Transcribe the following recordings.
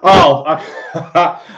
Oh,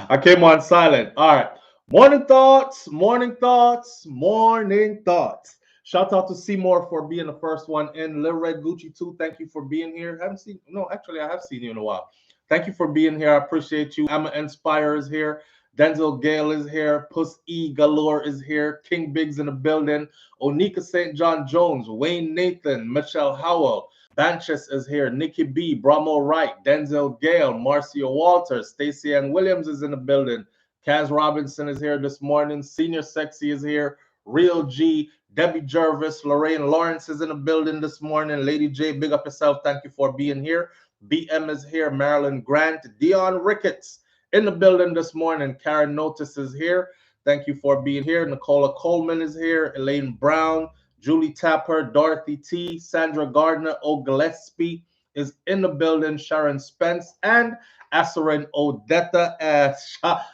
I came on silent. All right. Morning thoughts, morning thoughts, morning thoughts. Shout out to Seymour for being the first one in. Lil Red Gucci too. Thank you for being here. Haven't seen no, actually I have seen you in a while. Thank you for being here. I appreciate you. Emma Inspire is here. Denzel Gale is here. Puss E Galore is here. King Biggs in the building. Onika St. John Jones. Wayne Nathan. Michelle Howell. Banches is here. Nikki B, Bramo Wright, Denzel Gale, Marcia Walters, Stacey Ann Williams is in the building. Kaz Robinson is here this morning. Senior Sexy is here. Real G, Debbie Jervis, Lorraine Lawrence is in the building this morning. Lady J, big up yourself. Thank you for being here. BM is here. Marilyn Grant, Dion Ricketts in the building this morning. Karen Notice is here. Thank you for being here. Nicola Coleman is here. Elaine Brown, Julie Tapper, Dorothy T, Sandra Gardner, O Gillespie is in the building, Sharon Spence, and Asarin Odetta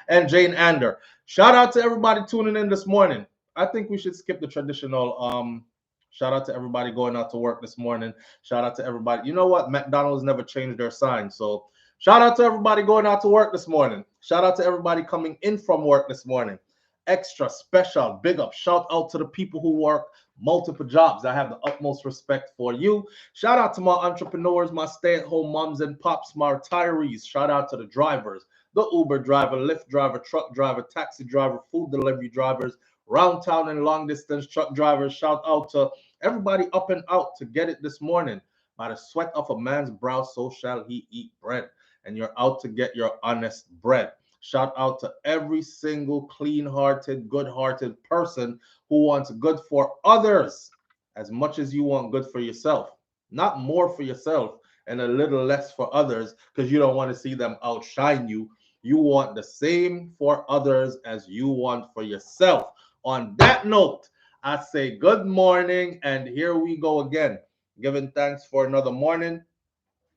and Jane Ander. Shout out to everybody tuning in this morning. I think we should skip the traditional shout out to everybody going out to work this morning. Shout out to everybody. You know what? McDonald's never changed their sign. So shout out to everybody going out to work this morning. Shout out to everybody coming in from work this morning. Extra special big up shout out to the people who work multiple jobs. I have the utmost respect for you. Shout out to my entrepreneurs, my stay-at-home moms and pops, my retirees. Shout out to the drivers, the Uber driver, Lyft driver, truck driver, taxi driver, food delivery drivers, round town and long distance truck drivers. Shout out to everybody up and out to get it this morning. By the sweat of a man's brow, so shall he eat bread. And you're out to get your honest bread. Shout out to every single clean hearted, good hearted person who wants good for others as much as you want good for yourself. Not more for yourself and a little less for others because you don't want to see them outshine you. You want the same for others as you want for yourself. On that note, I say good morning, and here we go again. Giving thanks for another morning.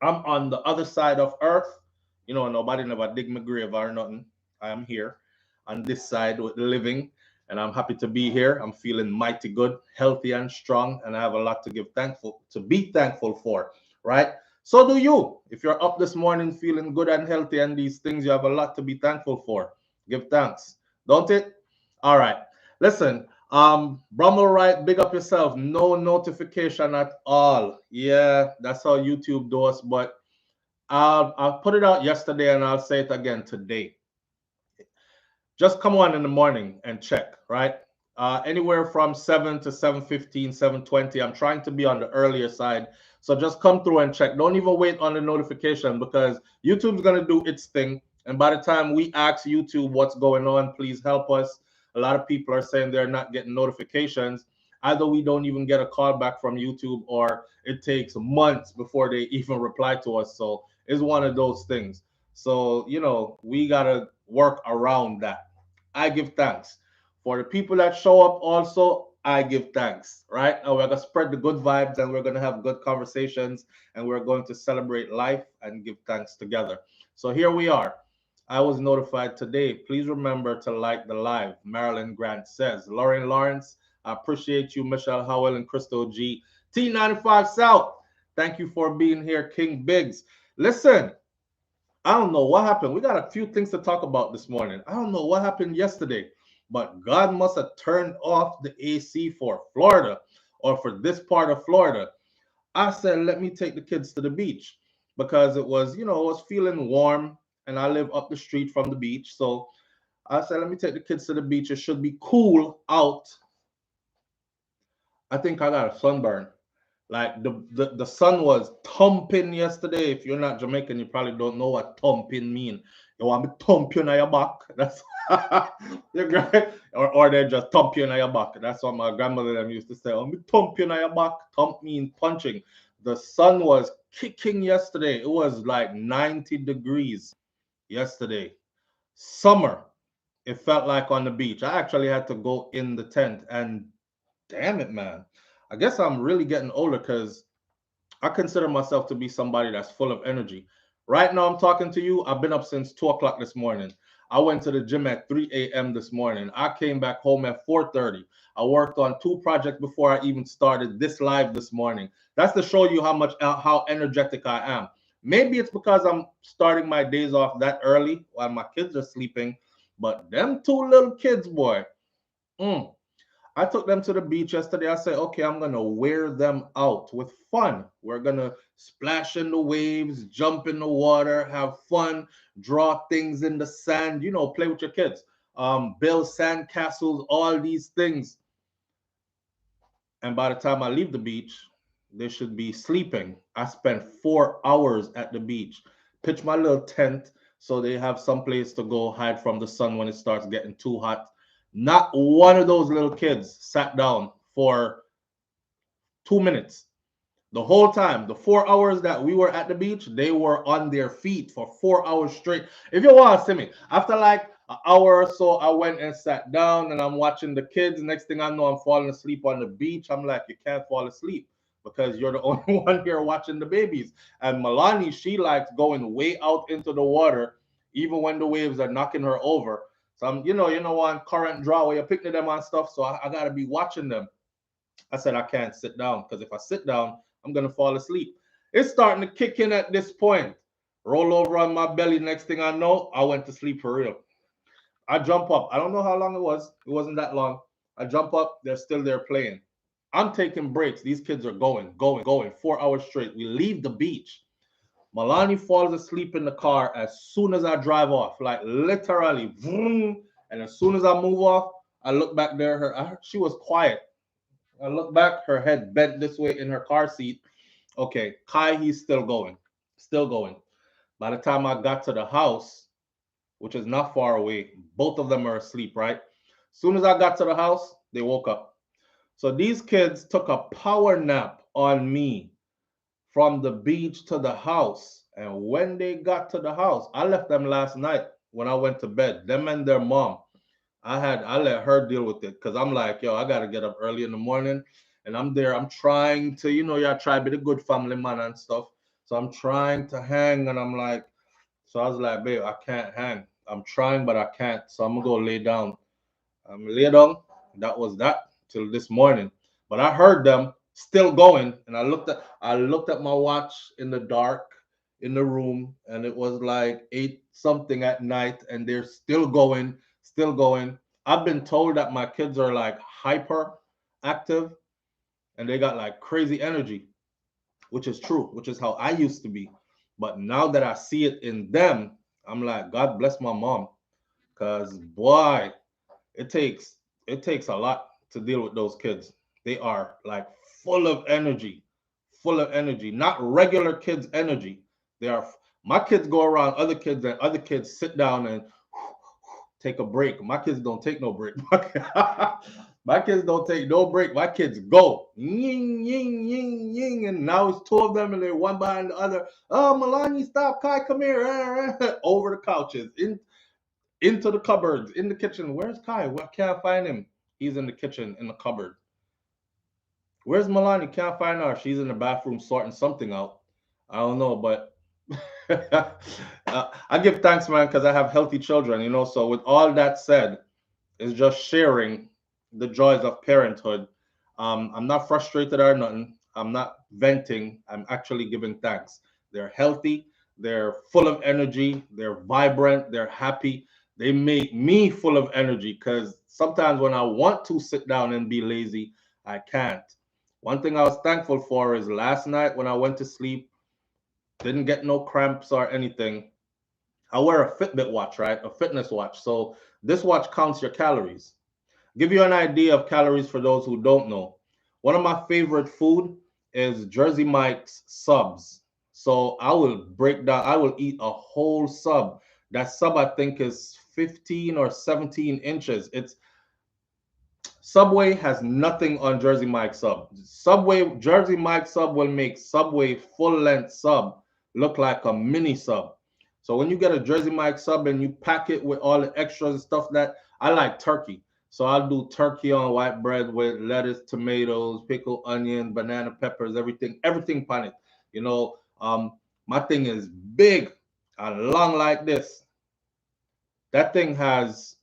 I'm on the other side of earth. You know, nobody never dig my grave or nothing. I am here on this side with the living, and I'm happy to be here. I'm feeling mighty good, healthy, and strong, and I have a lot to be thankful for, right? So do you. If you're up this morning feeling good and healthy and these things, you have a lot to be thankful for. Give thanks, don't it? All right. Listen, Brummel right, big up yourself. No notification at all. Yeah, that's how YouTube does. But I'll put it out yesterday and I'll say it again today. Just come on in the morning and check, right? Anywhere from 7 to 7:15, 7:20. I'm trying to be on the earlier side. So just come through and check. Don't even wait on the notification because YouTube's going to do its thing. And by the time we ask YouTube what's going on, please help us. A lot of people are saying they're not getting notifications. Either we don't even get a call back from YouTube or it takes months before they even reply to us. So it's one of those things. So, we got to work around that. I give thanks. For the people that show up also, I give thanks, right? And we're going to spread the good vibes and we're going to have good conversations and we're going to celebrate life and give thanks together. So here we are. I was notified today. Please remember to like the live. Marilyn Grant says. Lauren Lawrence, I appreciate you. Michelle Howell and Crystal G. T95 South, thank you for being here. King Biggs. Listen, I don't know what happened. We got a few things to talk about this morning. I don't know what happened yesterday, but God must have turned off the AC for Florida or for this part of Florida. I said, let me take the kids to the beach because it was, it was feeling warm and I live up the street from the beach. So I said, let me take the kids to the beach. It should be cool out. I think I got a sunburn. Like the sun was thumping yesterday. If you're not Jamaican, you probably don't know what thumping mean. You want me thump you on your back? That's you're great. Or they just thump you on your back. That's what my grandmother them used to say. Oh, me thump you on your back. Thump means punching. The sun was kicking yesterday. It was like 90 degrees yesterday. Summer. It felt like on the beach. I actually had to go in the tent and damn it, man. I guess I'm really getting older because I consider myself to be somebody that's full of energy. Right now, I'm talking to you. I've been up since 2 o'clock this morning. I went to the gym at 3 a.m. this morning. I came back home at 4:30. I worked on 2 projects before I even started this live this morning. That's to show you how energetic I am. Maybe it's because I'm starting my days off that early while my kids are sleeping. But them two little kids, boy. Mm, I took them to the beach yesterday. I said, okay, I'm going to wear them out with fun. We're going to splash in the waves, jump in the water, have fun, draw things in the sand, you know, play with your kids, build sand castles, all these things. And by the time I leave the beach, they should be sleeping. I spent 4 hours at the beach, pitch my little tent so they have some place to go hide from the sun when it starts getting too hot. Not one of those little kids sat down for 2 minutes. The whole time, the 4 hours that we were at the beach, they were on their feet for 4 hours straight. If you want to see me, after like an hour or so, I went and sat down and I'm watching the kids. Next thing I know, I'm falling asleep on the beach. I'm like, you can't fall asleep because you're the only one here watching the babies. And Milani, she likes going way out into the water, even when the waves are knocking her over. So I'm, on current draw where you're picking them on stuff. So I gotta be watching them. I said I can't sit down because if I sit down, I'm gonna fall asleep. It's starting to kick in at this point. Roll over on my belly. Next thing I know, I went to sleep for real. I jump up. I don't know how long it was. It wasn't that long. I jump up. They're still there playing. I'm taking breaks. These kids are going. 4 hours straight. We leave the beach. Milani falls asleep in the car as soon as I drive off, like literally. Vroom. And as soon as I move off, I look back there. She was quiet. I look back, her head bent this way in her car seat. Okay, Kai, he's still going. Still going. By the time I got to the house, which is not far away, both of them are asleep, right? As soon as I got to the house, they woke up. So these kids took a power nap on me from the beach to the house. And when they got to the house, I left them last night when I went to bed, them and their mom. I let her deal with it because I'm like, yo, I gotta get up early in the morning, and I'm there. I'm trying to, I try to be the good family man and stuff. So I'm trying to hang, and I'm like, so I was like, babe, I can't hang. I'm trying, but I can't. So I'm gonna go lay down. I'm lay down. That was that till this morning. But I heard them still going, and I looked at my watch in the dark in the room, and it was like 8 something at night, and they're still going, still going. I've been told that my kids are like hyper active and they got like crazy energy, which is true, which is how I used to be. But now that I see it in them, I'm like, God bless my mom. Cause boy, it takes it takes a lot to deal with those kids. They are like full of energy, full of energy, not regular kids' energy. They are my kids go around other kids and other kids sit down and take a break. My kids don't take no break. My kids don't take no break. My kids go ying ying ying ying, and now it's two of them, and they're one behind the other. Oh, Melanie, stop! Kai, come here! Over the couches, into the cupboards, in the kitchen. Where's Kai? I can't find him. He's in the kitchen, in the cupboard. Where's Milani? Can't find her. She's in the bathroom sorting something out. I don't know, but I give thanks, man, because I have healthy children, So with all that said, it's just sharing the joys of parenthood. I'm not frustrated or nothing. I'm not venting. I'm actually giving thanks. They're healthy. They're full of energy. They're vibrant. They're happy. They make me full of energy because sometimes when I want to sit down and be lazy, I can't. One thing I was thankful for is last night when I went to sleep, didn't get no cramps or anything. I wear a Fitbit watch, right? A fitness watch. So this watch counts your calories. Give you an idea of calories for those who don't know. One of my favorite food is Jersey Mike's subs. So I will eat a whole sub. That sub I think is 15 or 17 inches. It's Subway has nothing on Jersey Mike sub. Jersey Mike sub will make Subway full length sub look like a mini sub. So when you get a Jersey Mike sub and you pack it with all the extras and stuff that I like turkey. So I'll do turkey on white bread with lettuce, tomatoes, pickled onion, banana peppers, everything on it. You know, my thing is big and long like this. That thing has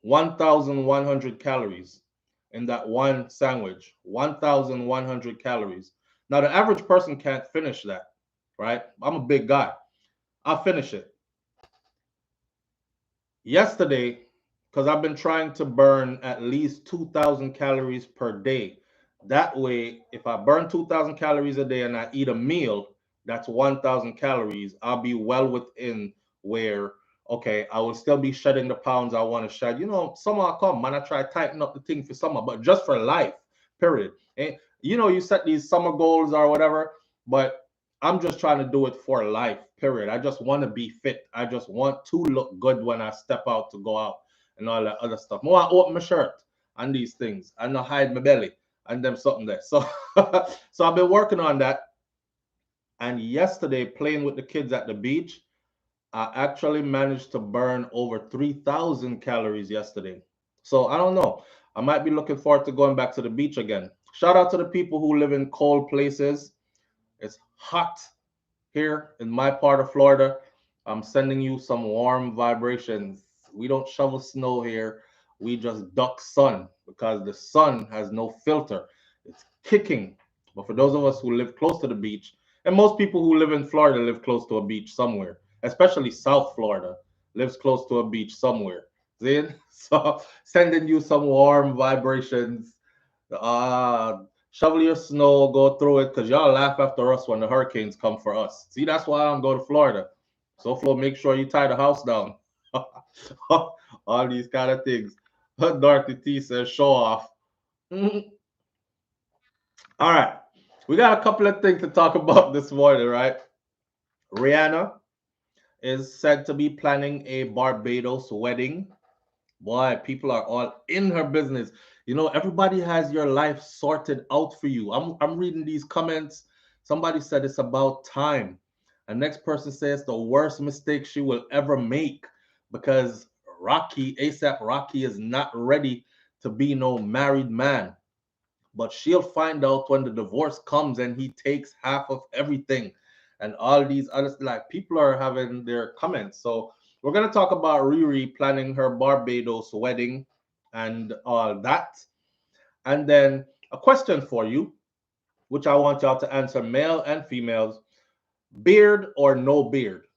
1,100 calories in that one sandwich. 1,100 calories. Now, the average person can't finish that. right? I'm a big guy. I'll finish it. Yesterday, because I've been trying to burn at least 2,000 calories per day. That way, if I burn 2,000 calories a day and I eat a meal, that's 1,000 calories. I'll be well within where, okay, I will still be shedding the pounds I want to shed. You know, summer will come, man. I try to tighten up the thing for summer, but just for life, period. And, you know, you set these summer goals or whatever, but I'm just trying to do it for life, period. I just want to be fit. I just want to look good when I step out to go out and all that other stuff. More I open my shirt and these things and not hide my belly and them something there. So so I've been working on that. And yesterday, playing with the kids at the beach, I actually managed to burn over 3,000 calories yesterday. So I don't know. I might be looking forward to going back to the beach again. Shout out to the people who live in cold places. It's hot here in my part of Florida. I'm sending you some warm vibrations. We don't shovel snow here. We just duck sun because the sun has no filter. It's kicking. But for those of us who live close to the beach, and most people who live in Florida live close to a beach somewhere, especially South Florida lives close to a beach somewhere. See? So sending you some warm vibrations. uh Shovel your snow, go through it, because y'all laugh after us when the hurricanes come for us. See, that's why I'm going to Florida. So, Flo, make sure you tie the house down. All these kind of things. Dorothy T says, show off. Mhm. All right. We got a couple of things to talk about this morning, right? Rihanna is said to be planning a Barbados wedding. Boy, people are all in her business. You know, everybody has your life sorted out for you. I'm reading these comments. Somebody said it's about time. The next person says the worst mistake she will ever make because ASAP Rocky is not ready to be no married man. But she'll find out when the divorce comes and he takes half of everything. And all these other, like, people are having their comments. So we're gonna talk about Riri planning her Barbados wedding and all that. And then a question for you, which I want y'all to answer, male and females: beard or no beard?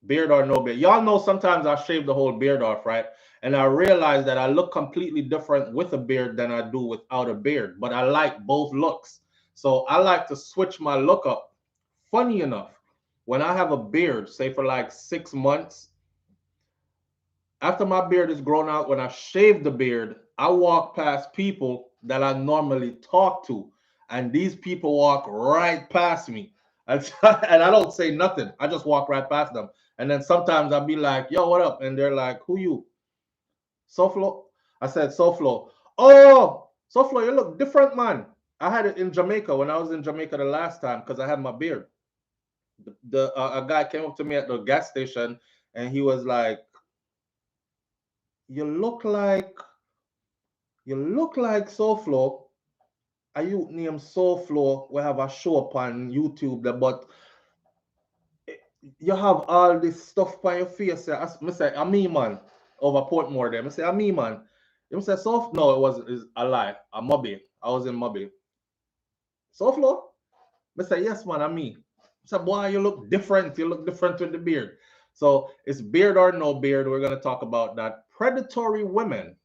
Beard or no beard? Y'all know sometimes I shave the whole beard off, right? And I realize that I look completely different with a beard than I do without a beard. But I like both looks. So I like to switch my look up. Funny enough, when I have a beard, say for like 6 months, after my beard is grown out, when I shave the beard, I walk past people that I normally talk to, and these people walk right past me. And I don't say nothing. I just walk right past them. And then sometimes I'll be like, yo, what up? And they're like, who you? SouFLo? I said, SouFLo. Oh, SouFLo, you look different, man. I had it in Jamaica when I was in Jamaica the last time because I had my beard. A guy came up to me at the gas station and he was like, you look like You look like SouFLo. A youth named SouFLo. We have a show up on YouTube there, but you have all this stuff on your face. I say, a me man over Portmore there. I say, a me man. Him say, Soft. No, it wasn't. It's a lie. A Mobby. I was in Mobby. SouFLo? I say, yes, man, I'm me. I say, boy, you look different. You look different with the beard. So it's beard or no beard. We're going to talk about that. Predatory women.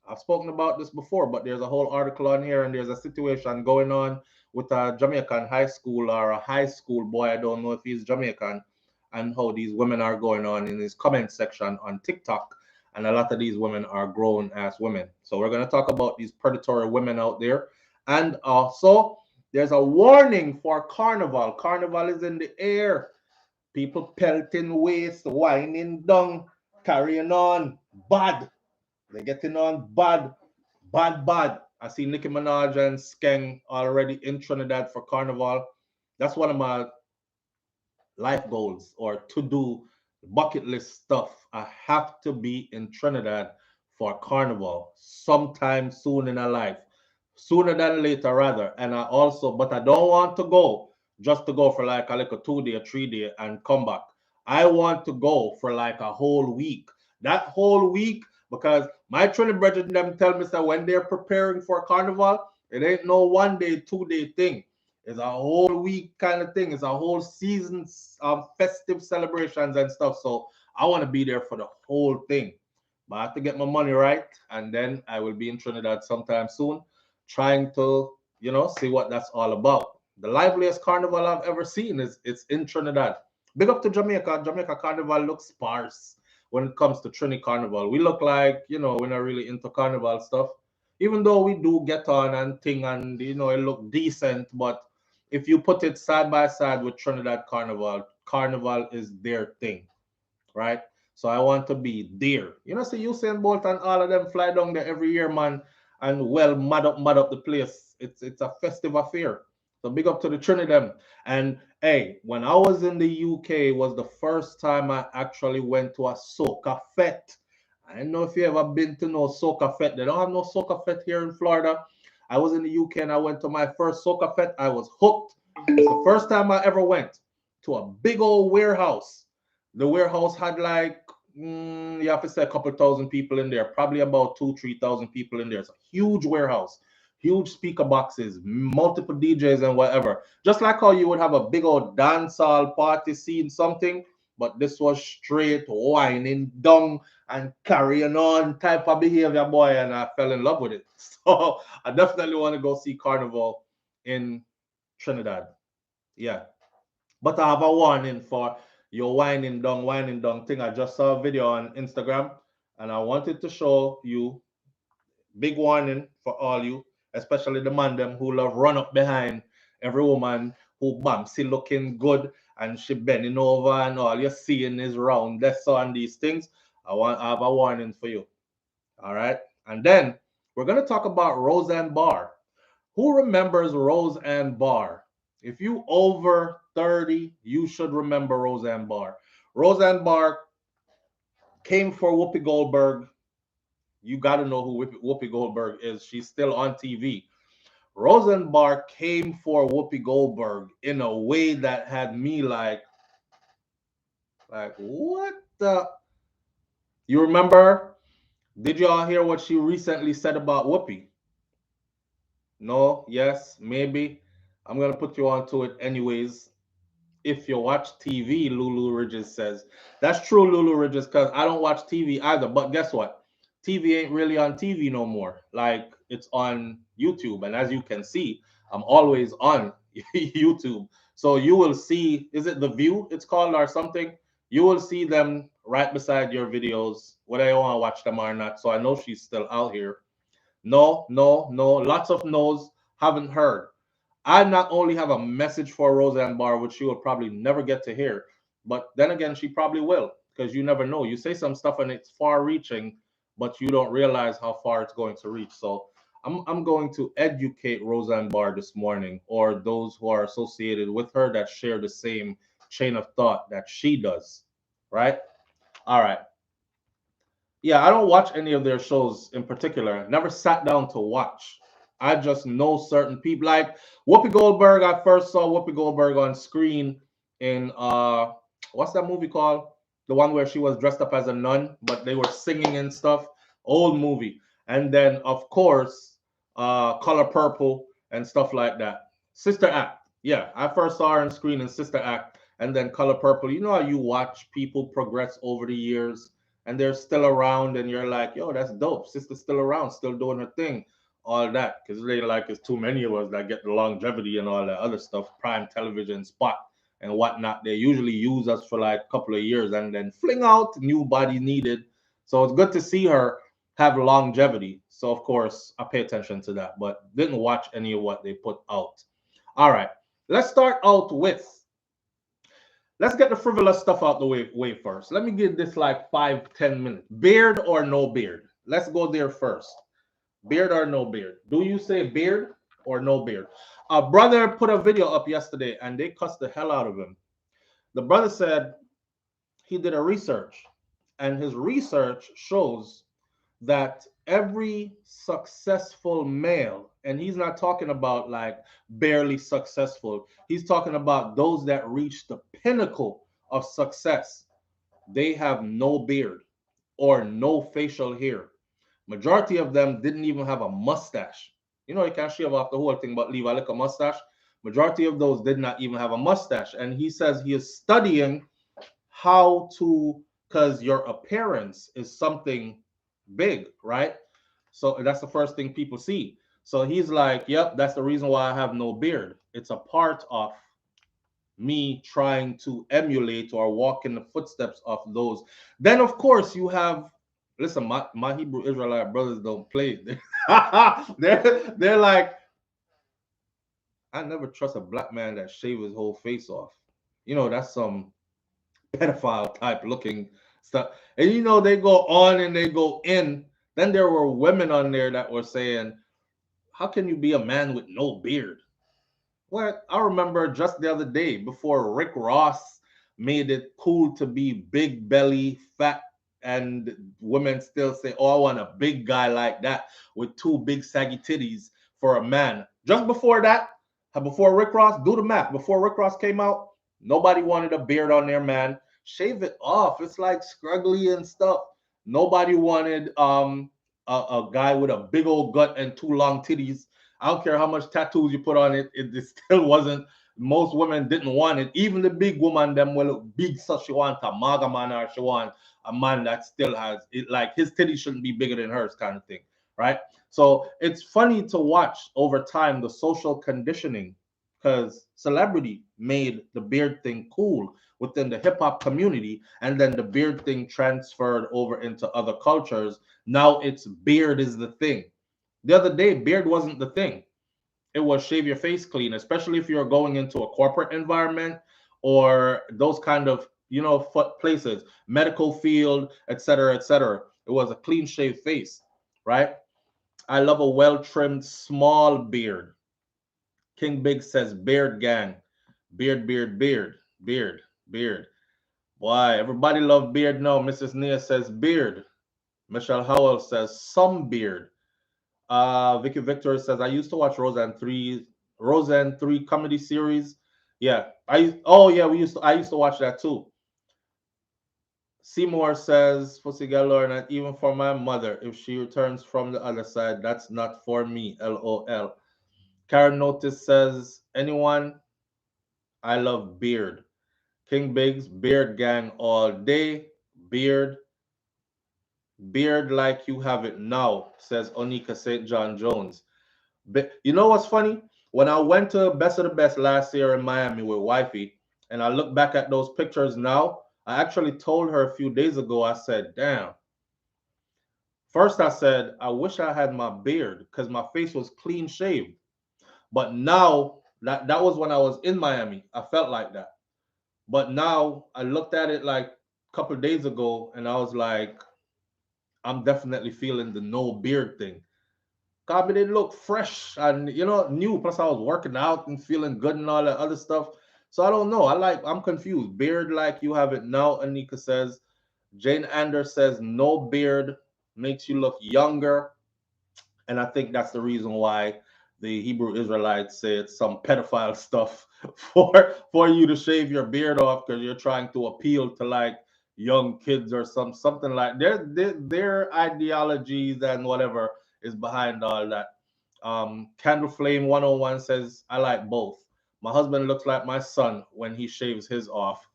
I've spoken about this before, but there's a whole article on here, and there's a situation going on with a Jamaican high school or a high school boy. I don't know if he's Jamaican, and how these women are going on in his comment section on TikTok. And a lot of these women are grown ass women. So we're going to talk about these predatory women out there. And also, there's a warning for Carnival. Carnival is in the air. People pelting waist, whining down, carrying on. Bad. They're getting on bad, bad, bad. I see Nicki Minaj and Skeng already in Trinidad for Carnival. That's one of my life goals or to do bucket list stuff. I have to be in Trinidad for Carnival sometime soon in our life, sooner than later, rather. And I also, but I don't want to go just to go for like a little 2 day, 3 day and come back. I want to go for like a whole week. That whole week, because my Trinidad brethren them tell me that when they're preparing for Carnival, it ain't no 1 day, 2 day thing. It's a whole week kind of thing. It's a whole season of festive celebrations and stuff. So I want to be there for the whole thing. But I have to get my money right, and then I will be in Trinidad sometime soon, trying to, see what that's all about. The liveliest carnival I've ever seen is it's in Trinidad. Big up to Jamaica. Jamaica Carnival looks sparse when it comes to Trini Carnival. We look like, we're not really into carnival stuff. Even though we do get on and thing and it look decent, but if you put it side by side with Trinidad Carnival, Carnival is their thing, right? So I want to be there. See Usain Bolt and all of them fly down there every year, man, and well mud up the place. It's a festive affair. So big up to the Trinidad. And hey, when I was in the UK, was the first time I actually went to a soca fete. I don't know if you ever been to no soca fete. They don't have no soca fete here in Florida. I was in the UK and I went to my first soca fete. I was hooked. It's the first time I ever went to a big old warehouse. The warehouse had like, you have to say a couple thousand people in there, probably about 3,000 people in there. It's a huge warehouse, huge speaker boxes, multiple DJs and whatever. Just like how you would have a big old dance hall party scene, something, but this was straight whining down and carrying on type of behavior, boy, and I fell in love with it. So I definitely want to go see Carnival in Trinidad. Yeah. But I have a warning for your whining down thing. I just saw a video on Instagram and I wanted to show you, big warning for all you, especially the man them who love run up behind every woman who bamsy looking good and she bending over and all you're seeing is round. That's on these things. I have a warning for you. All right. And then we're gonna talk about Roseanne Barr. Who remembers Roseanne Barr? If you over 30, you should remember Roseanne Barr. Roseanne Barr came for Whoopi Goldberg. You got to know who Whoopi Goldberg is. She's still on TV. Roseanne Barr came for Whoopi Goldberg in a way that had me like what the? You remember? Did y'all hear what she recently said about Whoopi? No, yes, maybe. I'm gonna put you onto it anyways. If you watch TV, Lulu Ridges says. That's true, Lulu Ridges, because I don't watch TV either. But guess what? TV ain't really on TV no more. Like it's on YouTube. And as you can see, I'm always on YouTube. So you will see, is it The View it's called or something? You will see them right beside your videos, whether you want to watch them or not. So I know she's still out here. No, no, no. Lots of no's. Haven't heard. I not only have a message for Roseanne Barr, which she will probably never get to hear, but then again, she probably will, because you never know. You say some stuff and it's far reaching, but you don't realize how far it's going to reach. So I'm going to educate Roseanne Barr this morning, or those who are associated with her that share the same chain of thought that she does. Right? All right. Yeah, I don't watch any of their shows in particular. Never sat down to watch. I just know certain people. Like Whoopi Goldberg, I first saw Whoopi Goldberg on screen in what's that movie called? The one where she was dressed up as a nun, but they were singing and stuff. Old movie. And then of course, Color Purple and stuff like that. Sister Act. Yeah, I first saw her on screen in Sister Act and then Color Purple. You know how you watch people progress over the years and they're still around and you're like, yo, that's dope. Sister's still around, still doing her thing, all that. Because they like it's too many of us that get the longevity and all that other stuff, prime television spot and whatnot. They usually use us for like a couple of years and then fling out new body needed. So it's good to see her have longevity. So of course I pay attention to that, but didn't watch any of what they put out. All right. Let's start out with let's get the frivolous stuff out the way first. Let me give this like 5-10 minutes. Beard or no beard? Let's go there first. Beard or no beard? Do you say beard or no beard? A brother put a video up yesterday and they cussed the hell out of him. The brother said he did a research and his research shows that every successful male, and he's not talking about like barely successful, he's talking about those that reach the pinnacle of success, they have no beard or no facial hair. Majority of them didn't even have a mustache. You know, you can't shave off the whole thing but leave a little mustache. Majority of those did not even have a mustache. And he says he is studying how to, because your appearance is something big, right? So that's the first thing people see. So he's like, yep, that's the reason why I have no beard. It's a part of me trying to emulate or walk in the footsteps of those. Then, of course, you have, listen, my Hebrew Israelite brothers don't play. They're like, I never trust a black man that shave his whole face off. You know, that's some pedophile type looking stuff. And you know, they go on and they go in. Then there were women on there that were saying, how can you be a man with no beard? Well, I remember just the other day before Rick Ross made it cool to be big belly, fat, and women still say, oh, I want a big guy like that with two big saggy titties for a man. Just before that, before Rick Ross, do the math. Before Rick Ross came out, nobody wanted a beard on their man. Shave it off. It's like scruggly and stuff. Nobody wanted a guy with a big old gut and two long titties. I don't care how much tattoos you put on it, it still wasn't. Most women didn't want it. Even the big woman, them will look big, so she want a maga man or she want a man that still has it. Like his titties shouldn't be bigger than hers, kind of thing, right? So it's funny to watch over time the social conditioning, because celebrity made the beard thing cool within the hip hop community, and then the beard thing transferred over into other cultures. Now it's beard is the thing. The other day, beard wasn't the thing. It was shave your face clean, especially if you're going into a corporate environment or those kind of, you know, places, medical field, etc., etc. It was a clean shaved face, right? I love a well trimmed small beard. King Big says beard gang, beard, beard, beard, beard, beard. Why? Everybody love beard now. Mrs. Nia says beard. Michelle Howell says some beard. Vicky Victor says, I used to watch Roseanne 3 comedy series. Yeah. I used to watch that too. Seymour says, Pussy Galore, and even for my mother, if she returns from the other side, that's not for me. LOL. Karen Notice says, anyone, I love beard. King Biggs, beard gang all day. Beard. Beard like you have it now, says Onika St. John Jones. But you know what's funny? When I went to Best of the Best last year in Miami with wifey, and I look back at those pictures now, I actually told her a few days ago, I said, damn. First, I said, I wish I had my beard because my face was clean shaved. But now, that was when I was in Miami. I felt like that. But now I looked at it like a couple of days ago, and I was like, I'm definitely feeling the no beard thing. God, but it looked fresh and new. Plus, I was working out and feeling good and all that other stuff. So I don't know. I'm confused. Beard like you have it now, Anika says. Jane Anders says no beard makes you look younger. And I think that's the reason why the Hebrew Israelites say it's some pedophile stuff for you to shave your beard off because you're trying to appeal to like young kids or something like their ideologies and whatever is behind all that. Candle Flame 101 says, I like both. My husband looks like my son when he shaves his off.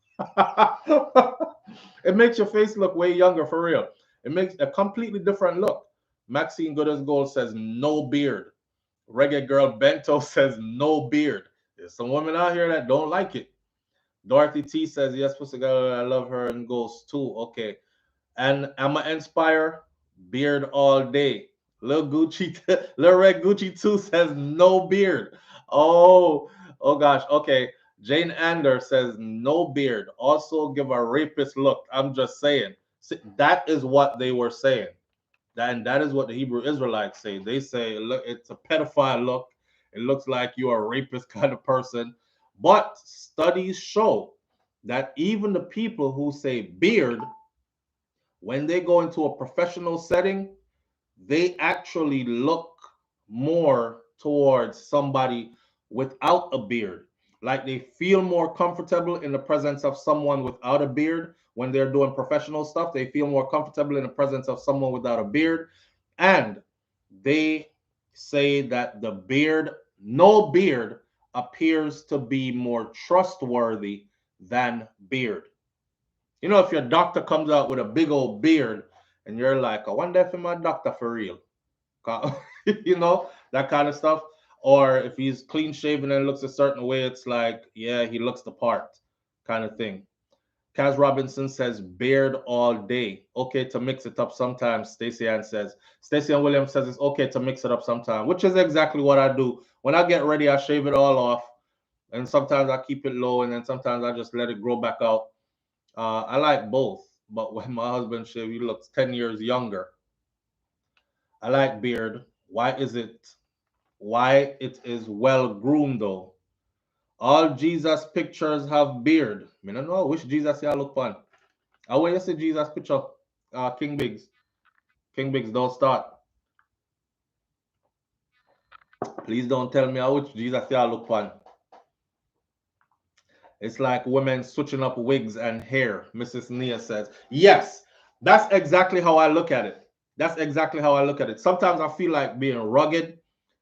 It makes your face look way younger for real. It makes a completely different look. Maxine Good as Gold says no beard. Reggae Girl Bento says no beard. There's some women out here that don't like it. Dorothy T says yes, Pussy Girl, I love her and Ghost too. Okay. And I'ma inspire beard all day. Lil Gucci, Lil Red Gucci 2 says no beard. Oh gosh. Okay. Jane Ander says no beard. Also give a rapist look. I'm just saying. See, that is what they were saying. That is what the Hebrew Israelites say. They say, look, it's a pedophile look. It looks like you're a rapist kind of person. But studies show that even the people who say beard, when they go into a professional setting, they actually look more towards somebody without a beard. Like they feel more comfortable in the presence of someone without a beard when they're doing professional stuff. They feel more comfortable in the presence of someone without a beard. And they say that the beard, no beard, appears to be more trustworthy than beard. You know, if your doctor comes out with a big old beard and you're like, I wonder if my doctor for real. You know, that kind of stuff. Or if he's clean shaven and looks a certain way, it's like, yeah, he looks the part kind of thing. Kaz Robinson says beard all day. Okay to mix it up sometimes. Stacey Ann says. Stacey Ann Williams says it's okay to mix it up sometimes, which is exactly what I do. When I get ready, I shave it all off. And sometimes I keep it low, and then sometimes I just let it grow back out. I like both, but when my husband shave, he looks 10 years younger. I like beard. Why is it? Why it is well groomed though? All Jesus pictures have beard. I don't know which Jesus you look on. I want you see Jesus picture. King Biggs. King Biggs, don't start. Please don't tell me which Jesus you look on. It's like women switching up wigs and hair, Mrs. Nia says. Yes, that's exactly how I look at it. That's exactly how I look at it. Sometimes I feel like being rugged,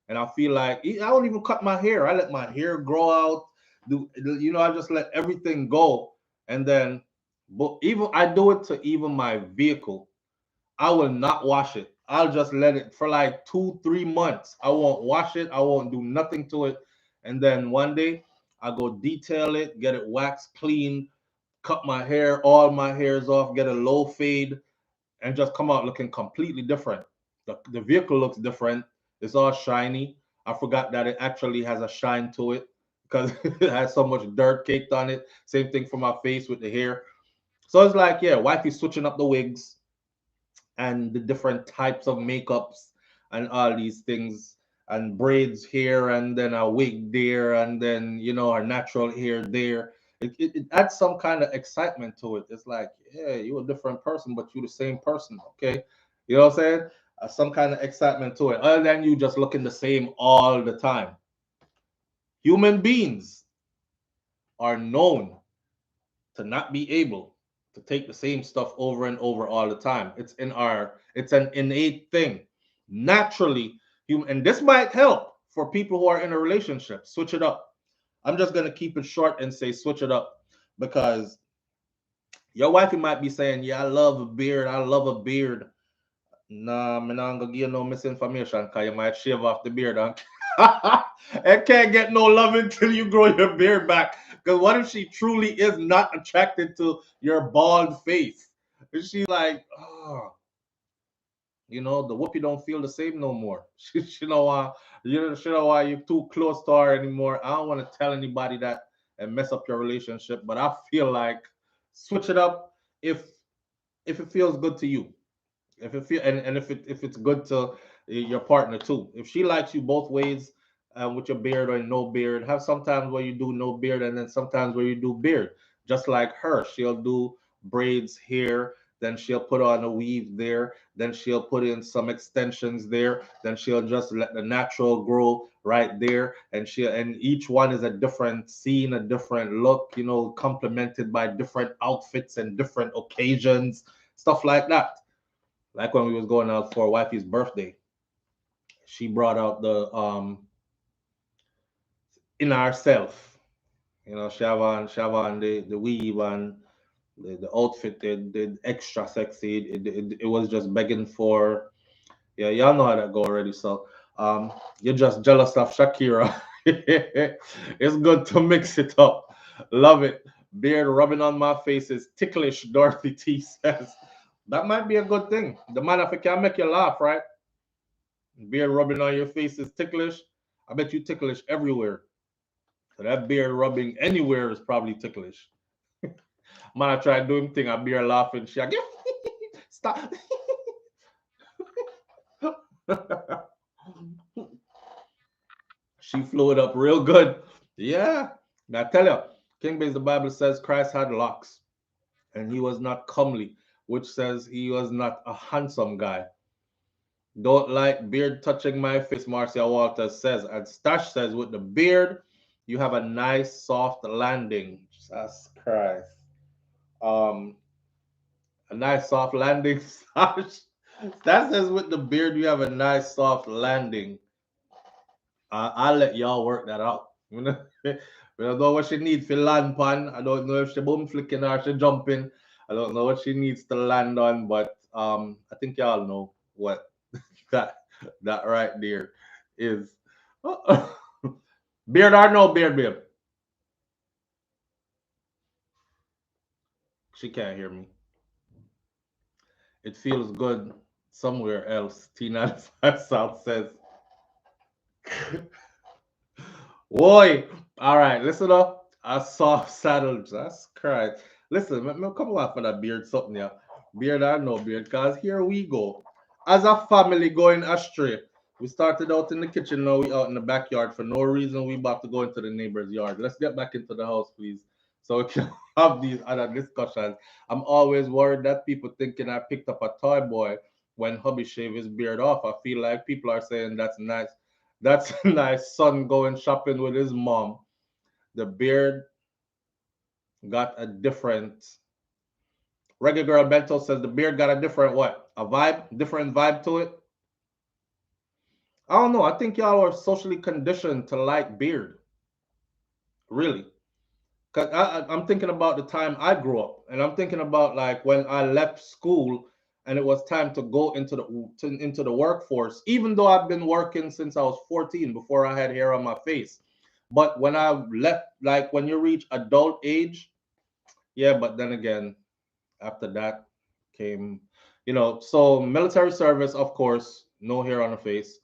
and I feel like I don't even cut my hair. I let my hair grow out. I just let everything go. And then, but even I do it to even my vehicle. I will not wash it. I'll just let it for like 2, 3 months. I won't wash it. I won't do nothing to it. And then one day I go detail it, get it waxed clean, cut my hair, all my hairs off, get a low fade, and just come out looking completely different. The vehicle looks different. It's all shiny. I forgot that it actually has a shine to it because it has so much dirt caked on it. Same thing for my face with the hair. So it's like, yeah, wifey's switching up the wigs and the different types of makeups and all these things and braids here and then a wig there and then our natural hair there. It adds some kind of excitement to it. It's like, yeah, you're a different person, but you're the same person. Okay, you know what I'm saying? Some kind of excitement to it, other than you just looking the same all the time. Human beings are known to not be able to take the same stuff over and over all the time. It's an innate thing. Naturally, and this might help for people who are in a relationship. Switch it up. I'm just gonna keep it short and say switch it up because your wife might be saying, "Yeah, I love a beard. I love a beard." Nah, I'm not gonna give you no misinformation because you might shave off the beard. And can't get no love until you grow your beard back. Because what if she truly is not attracted to your bald face? Is she like, oh, the whoopee don't feel the same no more. She know why you're too close to her anymore. I don't want to tell anybody that and mess up your relationship, but I feel like switch it up if it feels good to you. If it feel and if it's good to your partner too. If she likes you both ways, with your beard or no beard, have sometimes where you do no beard and then sometimes where you do beard. Just like her, she'll do braids here, then she'll put on a weave there, then she'll put in some extensions there, then she'll just let the natural grow right there, and each one is a different scene, a different look, complemented by different outfits and different occasions, stuff like that. Like when we was going out for wifey's birthday, she brought out the in herself. She have on the weave and the outfit did extra sexy. It was just begging for, yeah, y'all know how that go already. So you're just jealous of Shakira. It's good to mix it up. Love it. Beard rubbing on my face is ticklish, Dorothy T says. That might be a good thing. The man if it can make you laugh, right? Beard rubbing on your face is ticklish. I bet you ticklish everywhere. So that beard rubbing anywhere is probably ticklish. Man, I try doing thing, I beard laughing. She like, stop. She flew it up real good. Yeah. Now I tell you, King Base, the Bible says Christ had locks and he was not comely, which says he was not a handsome guy. Don't like beard touching my face, Marcia Walters says. And Stash says, with the beard, you have a nice soft landing. Jesus Christ. Um, a nice soft landing, Stash. That says, with the beard, you have a nice soft landing. I'll let y'all work that out. We don't we don't know what she needs for land pan. I don't know if she boom flicking or she jumping. I don't know what she needs to land on, but I think y'all know what that that right there is. Beard or no beard, babe? She can't hear me. It feels good somewhere else. T95 South says. Boy, all right, listen up. I saw saddle. That's Christ. Listen, me come on for that beard something yeah. Beard or no beard, cause here we go. As a family going astray. We started out in the kitchen, now we out in the backyard for no reason. We about to go into the neighbor's yard. Let's get back into the house, please, so we can have these other discussions. I'm always worried that people thinking I picked up a toy boy when hubby shave his beard off. I feel like people are saying that's nice. That's a nice son going shopping with his mom. The beard got a different. Regular girl Bento says the beard got a different what? A vibe? Different vibe to it? I don't know. I think y'all are socially conditioned to like beard. Really. Cause I'm thinking about the time I grew up, and I'm thinking about like when I left school and it was time to go into the workforce. Even though I've been working since I was 14, before I had hair on my face, but when I left, like when you reach adult age, yeah. But then again, after that came, so military service, of course, no hair on the face,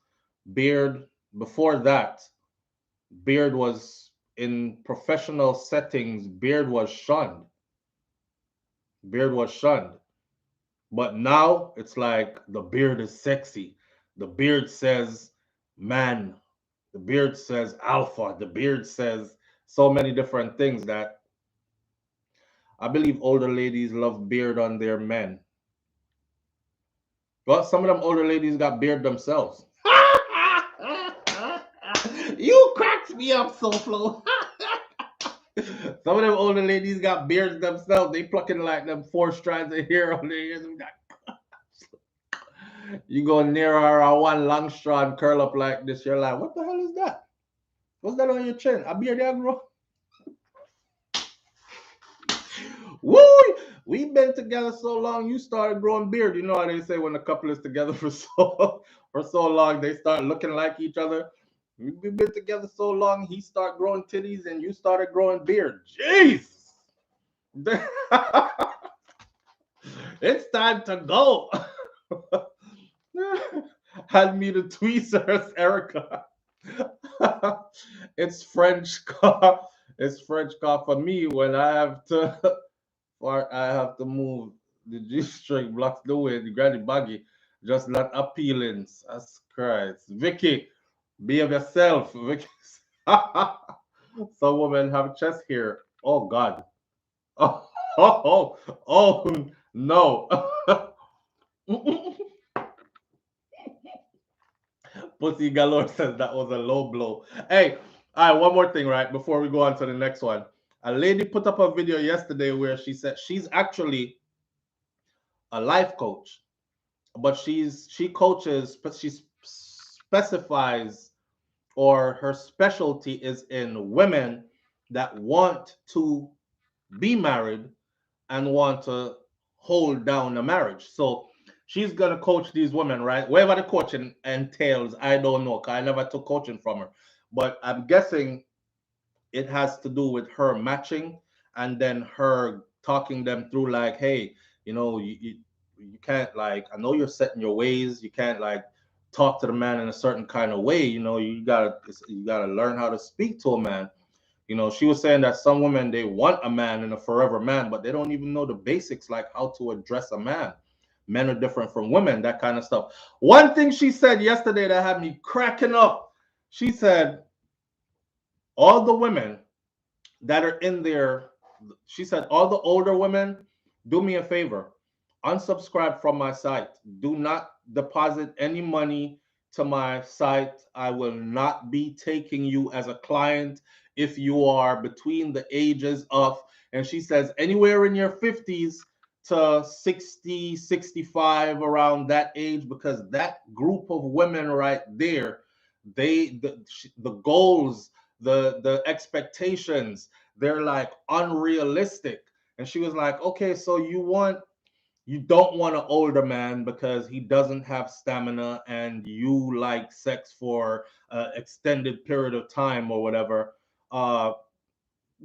beard. Before that, beard was in professional settings, beard was shunned. Beard was shunned. But now it's like the beard is sexy. The beard says man. The beard says alpha. The beard says so many different things that I believe older ladies love beard on their men. Well, some of them older ladies got beard themselves. You cracked me up, SouFlo. Some of them older ladies got beards themselves. They plucking like them 4 strands of hair on their ears. You go near her or one long strand curl up like this. You're like, what the hell is that? What's that on your chin? A beard there, bro? Woo! We've been together so long, you started growing beard. You know how they say when a couple is together for so long, they start looking like each other. We've been together so long, he started growing titties and you started growing beard. Jeez! It's time to go. Hand me the tweezers, Erica. It's French car. It's French car for me when I have to or I have to move the G string blocks the way, the granny baggy. Just not appealing. That's Christ. Vicky, be of yourself. Vicky. Some women have chest hair. Oh God. Oh, oh no. Pussy Galore says that was a low blow. Hey, all right, one more thing, right? Before we go on to the next one. A lady put up a video yesterday where she said she's actually a life coach, but she coaches, but she specifies or her specialty is in women that want to be married and want to hold down a marriage. So she's gonna coach these women, right? Whatever the coaching entails, I don't know, cause I never took coaching from her. But I'm guessing it has to do with her matching and then her talking them through like, hey, you can't like, I know you're set in your ways, you can't like talk to the man in a certain kind of way, you gotta learn how to speak to a man. She was saying that some women they want a man and a forever man, but they don't even know the basics like how to address a man. Men are different from women, that kind of stuff. One thing she said yesterday that had me cracking up, she said, all the women that are in there, she said, all the older women, do me a favor, unsubscribe from my site. Do not deposit any money to my site. I will not be taking you as a client if you are between the ages of, and she says, anywhere in your 50s to 60, 65, around that age, because that group of women right there, the goals the expectations, they're like unrealistic. And she was like, okay, so you don't want an older man because he doesn't have stamina and you like sex for an extended period of time or whatever.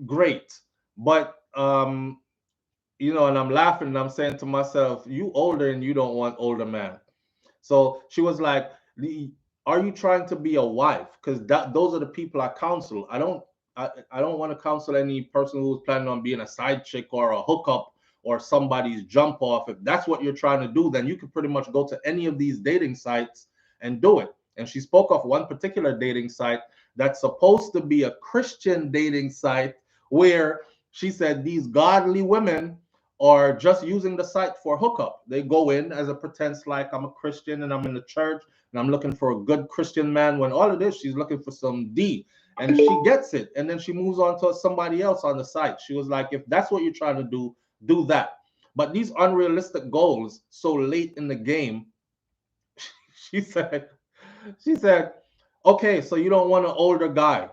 Great. But and I'm laughing and I'm saying to myself, you older and you don't want older man. So she was like, "Are you trying to be a wife? Because those are the people I counsel. I don't want to counsel any person who's planning on being a side chick or a hookup or somebody's jump off. If that's what you're trying to do, then you can pretty much go to any of these dating sites and do it." And she spoke of one particular dating site that's supposed to be a Christian dating site where she said these godly women are just using the site for hookup. They go in as a pretense like I'm a Christian and I'm in the church and I'm looking for a good Christian man, when all it is, she's looking for some D. And she gets it. And then she moves on to somebody else on the site. She was like, if that's what you're trying to do that. But these unrealistic goals so late in the game, she said, she said, okay, so you don't want an older guy,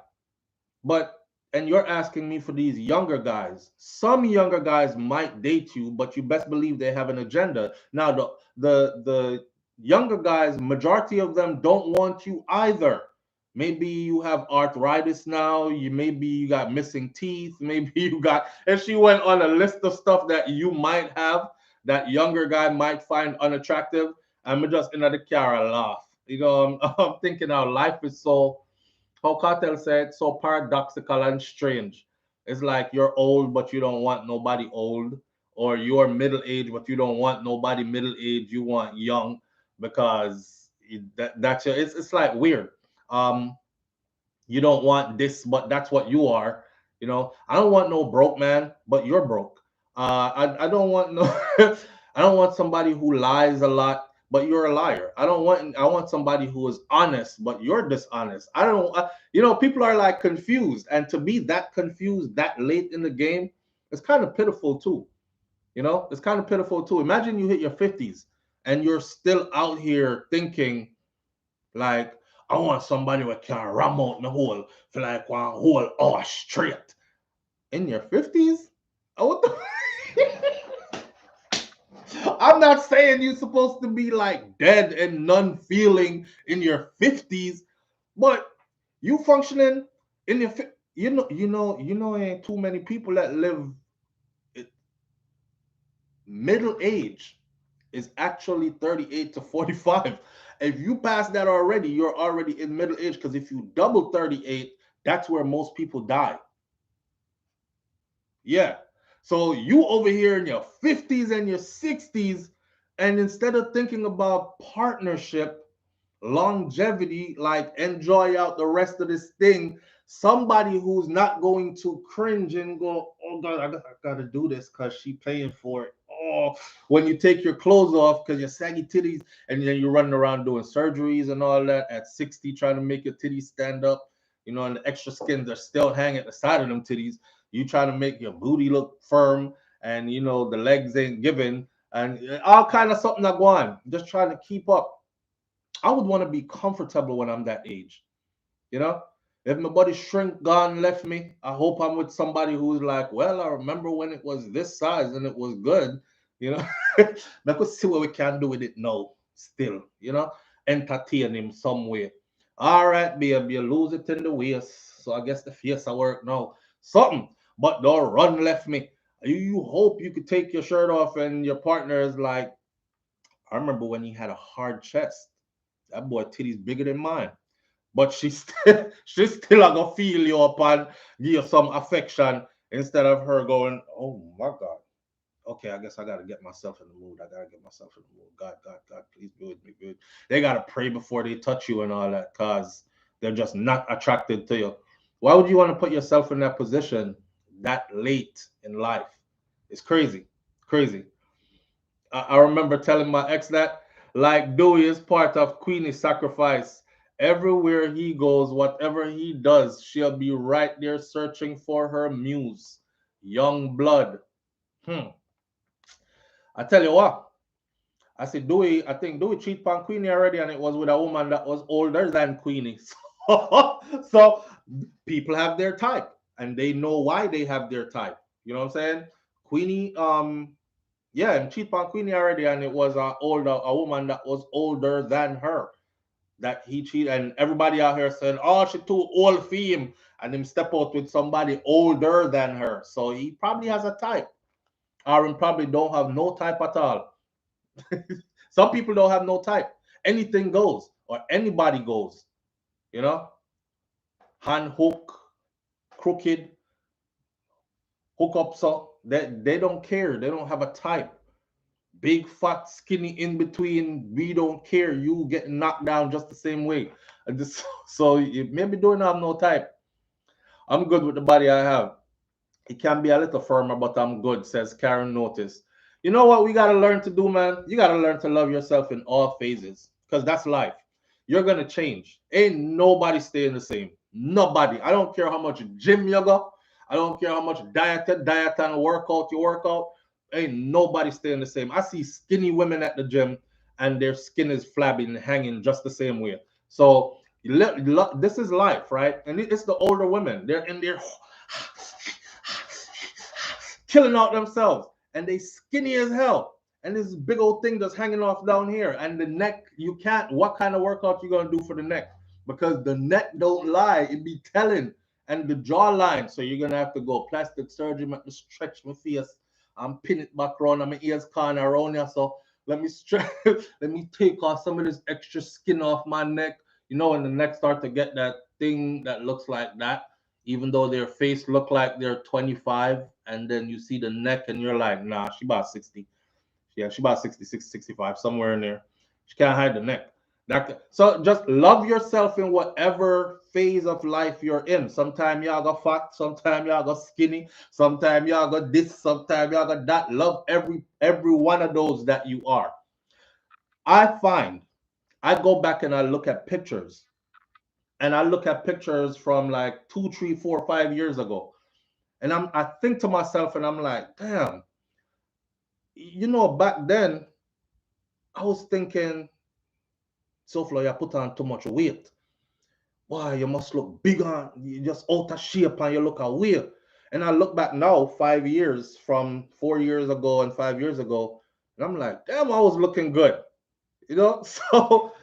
but and you're asking me for these younger guys. Some younger guys might date you, but you best believe they have an agenda. Now the younger guys, majority of them don't want you either. Maybe you have arthritis now, maybe you got missing teeth, maybe you got, and she went on a list of stuff that you might have that younger guy might find unattractive. I'm just in the car and laugh. I'm thinking how life is so, how Cartel said, so paradoxical and strange. It's like you're old, but you don't want nobody old, or you're middle aged, but you don't want nobody middle aged. You want young because that's your, it's like weird. Um, you don't want this, but that's what you are. I don't want no broke man, but you're broke. I don't want no, I don't want somebody who lies a lot, but you're a liar. I want somebody who is honest, but you're dishonest. I don't, people are like confused. And to be that confused that late in the game, it's kind of pitiful too. It's kind of pitiful too. Imagine you hit your 50s and you're still out here thinking, like, I want somebody who can ram out the hole for like one whole hour straight. In your 50s? Oh, what the? I'm not saying you're supposed to be like dead and none feeling in your 50s, but you functioning in your ain't too many people that live middle age is actually 38 to 45. If you pass that already, you're already in middle age, because if you double 38, that's where most people die. Yeah. So you over here in your 50s and your 60s, and instead of thinking about partnership, longevity, like enjoy out the rest of this thing, somebody who's not going to cringe and go, oh God, I gotta do this because she paying for it. Oh, when you take your clothes off because you're saggy titties, and then you're running around doing surgeries and all that at 60, trying to make your titties stand up, and the extra skins are still hanging at the side of them titties. You trying to make your booty look firm, and the legs ain't giving, and all kind of something that go on. Just trying to keep up. I would want to be comfortable when I'm that age. You know, if my body shrink gone left me, I hope I'm with somebody who's like, well, I remember when it was this size and it was good. You know, let's see what we can do with it now. Still, entertain him some way. All right, babe, you lose it in the waist. So I guess the face I work now. Something, but don't run left me. You hope you could take your shirt off and your partner is like, I remember when he had a hard chest. That boy titties bigger than mine. But she's still gonna feel you up and give you some affection instead of her going, oh my God. Okay, I guess I gotta get myself in the mood. I gotta get myself in the mood. God, God, God, please be with me. Good. They gotta pray before they touch you and all that, cause they're just not attracted to you. Why would you want to put yourself in that position that late in life? It's crazy. Crazy. I remember telling my ex that, like, Dewey is part of Queenie's sacrifice. Everywhere he goes, whatever he does, she'll be right there searching for her muse. Young blood. I tell you what, I said, Dewey, I think Dewey cheated on Queenie already, and it was with a woman that was older than Queenie. So People have their type, and they know why they have their type. You know what I'm saying? Queenie, yeah, and cheat on Queenie already, and it was a woman that was older than her that he cheated, and everybody out here saying, "Oh, she too old for him," and him step out with somebody older than her. So he probably has a type, or he probably don't have no type at all. Some people don't have no type. Anything goes, or anybody goes. You know, hand hook, crooked, hook up. So they don't care. They don't have a type. Big, fat, skinny, in between. We don't care. You get knocked down just the same way. So maybe don't have no type. I'm good with the body I have. It can be a little firmer, but I'm good, says Karen Notice. You know what we got to learn to do, man? You got to learn to love yourself in all phases because that's life. You're going to change. Ain't nobody staying the same. Nobody. I don't care how much gym you go. I don't care how much diet and workout you work out. Ain't nobody staying the same. I see skinny women at the gym and their skin is flabby and hanging just the same way. So this is life, right? And it's the older women. They're in there killing out themselves, and they skinny as hell. And this big old thing just hanging off down here, and the neck, you can't. What kind of workout you gonna do for the neck? Because the neck don't lie; it be telling. And the jawline, so you're gonna have to go plastic surgery, make me stretch my face, and pin it back around, and my ears corner around here. So let me stretch, let me take off some of this extra skin off my neck. You know, when the neck start to get that thing that looks like that, even though their face look like they're 25, and then you see the neck and you're like, nah, she about 60. Yeah, she about 66, 65, somewhere in there. She can't hide the neck. So just love yourself in whatever phase of life you're in. Sometimes y'all got fat, sometimes y'all got skinny, sometimes y'all got this, sometimes y'all got that. Love every one of those that you are. I go back and I look at pictures, and I look at pictures from like 2, 3, 4, 5 years ago. And I think to myself, and I'm like, damn, back then I was thinking, SouFLo, you put on too much weight. Why, you must look big on, you just out of shape and you look away. And I look back now, 5 years from 4 years ago and 5 years ago, and I'm like, damn, I was looking good. So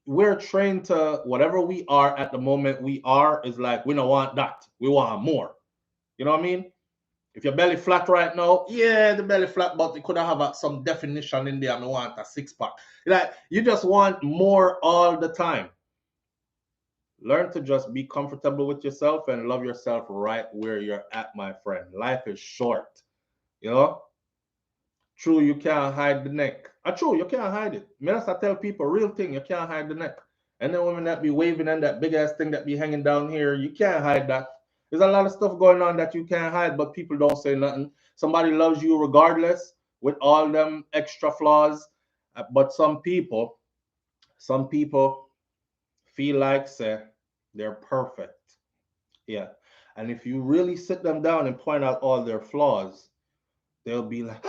we're trained to whatever we are at the moment we are is like, we don't want that. We want more. You know what I mean? If your belly flat right now, yeah, the belly flat, but it could have some definition in there. I want a six-pack. Like, you just want more all the time. Learn to just be comfortable with yourself and love yourself right where you're at, my friend. Life is short. True, you can't hide the neck. True, you can't hide it. I tell people, real thing, you can't hide the neck. And then women that be waving and that big ass thing that be hanging down here, you can't hide that. There's a lot of stuff going on that you can't hide, but people don't say nothing. Somebody loves you regardless with all them extra flaws. But some people feel like they're perfect. Yeah. And if you really sit them down and point out all their flaws, they'll be like,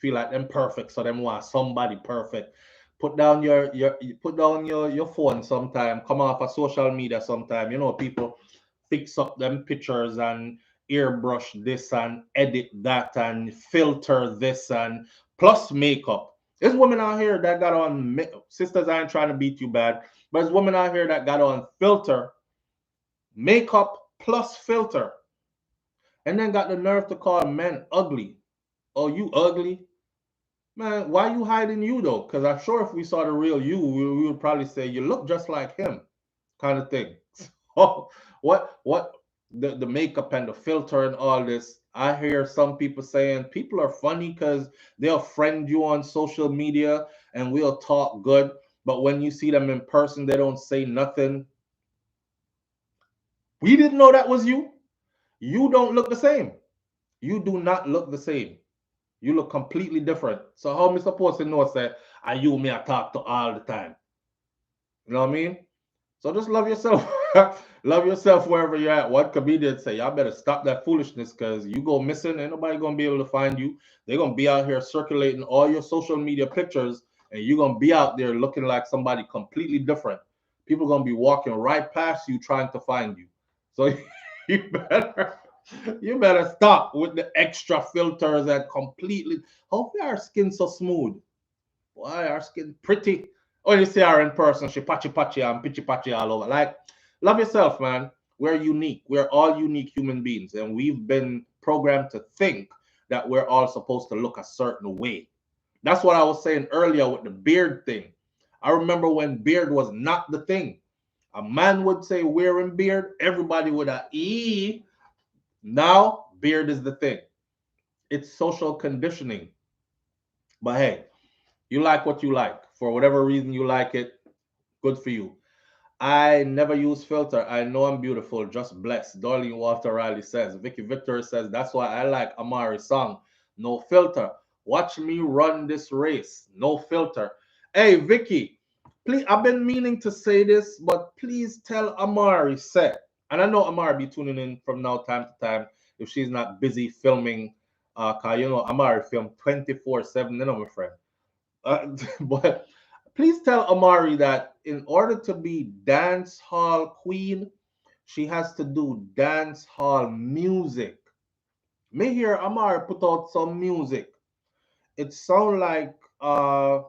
feel like them perfect, so them want somebody perfect. Put down your phone sometime, come off of social media sometime. People fix up them pictures and airbrush this and edit that and filter this and plus makeup. There's women out here that got on, sisters, I ain't trying to beat you bad, but there's women out here that got on filter, makeup plus filter, and then got the nerve to call men ugly. Oh, you ugly? Man, why you hiding you though? Because I'm sure if we saw the real you, we would probably say you look just like him, kind of thing. Oh, what the makeup and the filter and all this. I hear some people saying people are funny because they'll friend you on social media and we'll talk good, but when you see them in person, they don't say nothing. We didn't know that was you. You don't look the same. You do not look the same. You look completely different. So how am I supposed to know, say, and you me I talk to all the time? You know what I mean? So just love yourself. Love yourself wherever you're at. What comedian say, y'all better stop that foolishness because you go missing, ain't nobody going to be able to find you. They're going to be out here circulating all your social media pictures, and you're going to be out there looking like somebody completely different. People gonna be walking right past you trying to find you. So you better you better stop with the extra filters and completely. Hopefully our skin so smooth. Why our skin pretty? Oh, you see her in person, she patchy patchy and pitchy patchy all over. Like, love yourself, man. We're unique. We're all unique human beings, and we've been programmed to think that we're all supposed to look a certain way. That's what I was saying earlier with the beard thing. I remember when beard was not the thing. A man would say wearing beard, everybody would have e. Now beard is the thing. It's social conditioning. But hey, you like what you like. For whatever reason you like it, good for you. I never use filter. I know I'm beautiful, just blessed. Darling Walter Riley says. Vicky Victor says, that's why I like Amari's song. No filter. Watch me run this race. No filter. Hey, Vicky, please, I've been meaning to say this, but please tell Amari, say. And I know Amari be tuning in from now time to time if she's not busy filming. Cause you know Amari film 24/7, you know, my friend. But please tell Amari that in order to be dance hall queen, she has to do dance hall music. Me hear Amari put out some music. It sound like I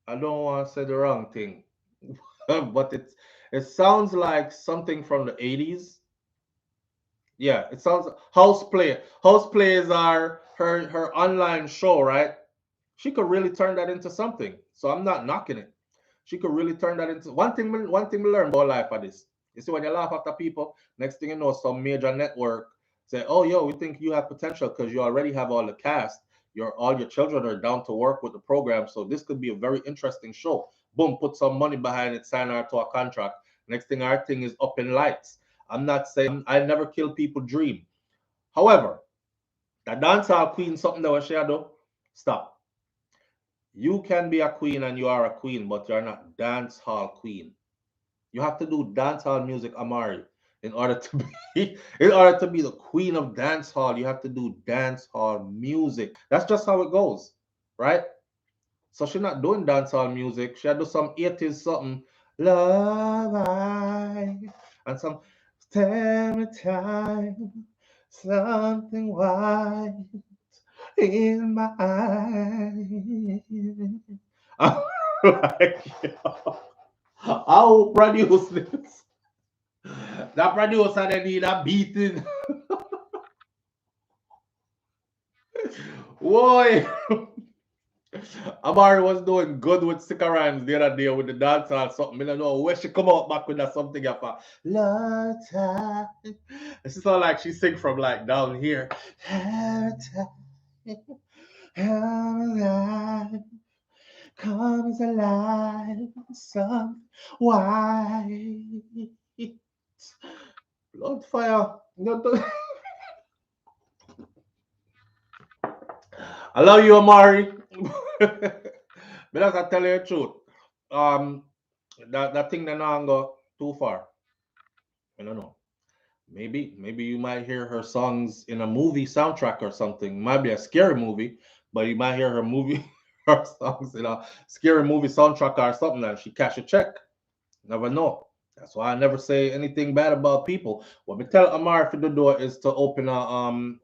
don't want to say the wrong thing, but it sounds like something from the 80s. Yeah, it sounds house play. House plays are her online show, right? She could really turn that into something. So I'm not knocking it. She could really turn that into one thing we learn about life of this. You see, when you laugh after people, next thing you know, some major network say, "Oh, yo, we think you have potential because you already have all the cast. All your children are down to work with the program. So this could be a very interesting show." Boom, put some money behind it, sign her to a contract. Next thing, our thing is up in lights. I'm not saying I never kill people dream. However, the dancehall queen, something that was shared though, stop. You can be a queen and you are a queen, but you're not dance hall queen. You have to do dance hall music, Amari, in order to be in order to be the queen of dance hall. You have to do dance hall music. That's just how it goes, right? So she's not doing dance hall music. She had do some 80s something, love I, and some tell me time, something white in my eyes. I'm like, yo, how produce this? That producer they need a beating. Boy, Amari was doing good with sticker rhymes the other day with the dance or something. I don't know where she come out back with that something after. Love time. It's not like she sing from like down here. Love time. Alive, comes alive, some white blood fire. I love you, Amari. But as I tell you the truth, um, that thing that not go too far. I don't know. Maybe you might hear her songs in a movie soundtrack or something. Might be a scary movie, but you might hear her movie her songs in a scary movie soundtrack or something, and she cash a check. Never know. That's why I never say anything bad about people. What me tell Amar for the door is to open a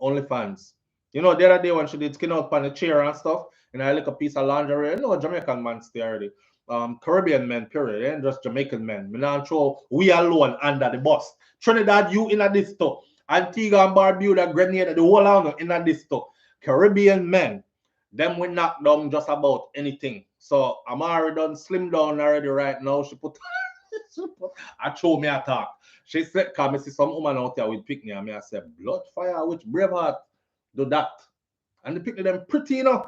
OnlyFans. You know, the other day when she did skin out on the chair and stuff, and I look a piece of lingerie, you know, Jamaican man stay already. Caribbean men, period. Ain't just Jamaican men. Me not throw we alone under the bus. Trinidad, you in a disto. Antigua and Barbuda, Grenada, the whole island in a disto. Caribbean men, them we knock down just about anything. So Amari done slim down already right now. She put I told me I talk. She said, come see some woman out there with picnic. And me I said, blood fire, which Braveheart do that? And the picnic them pretty enough.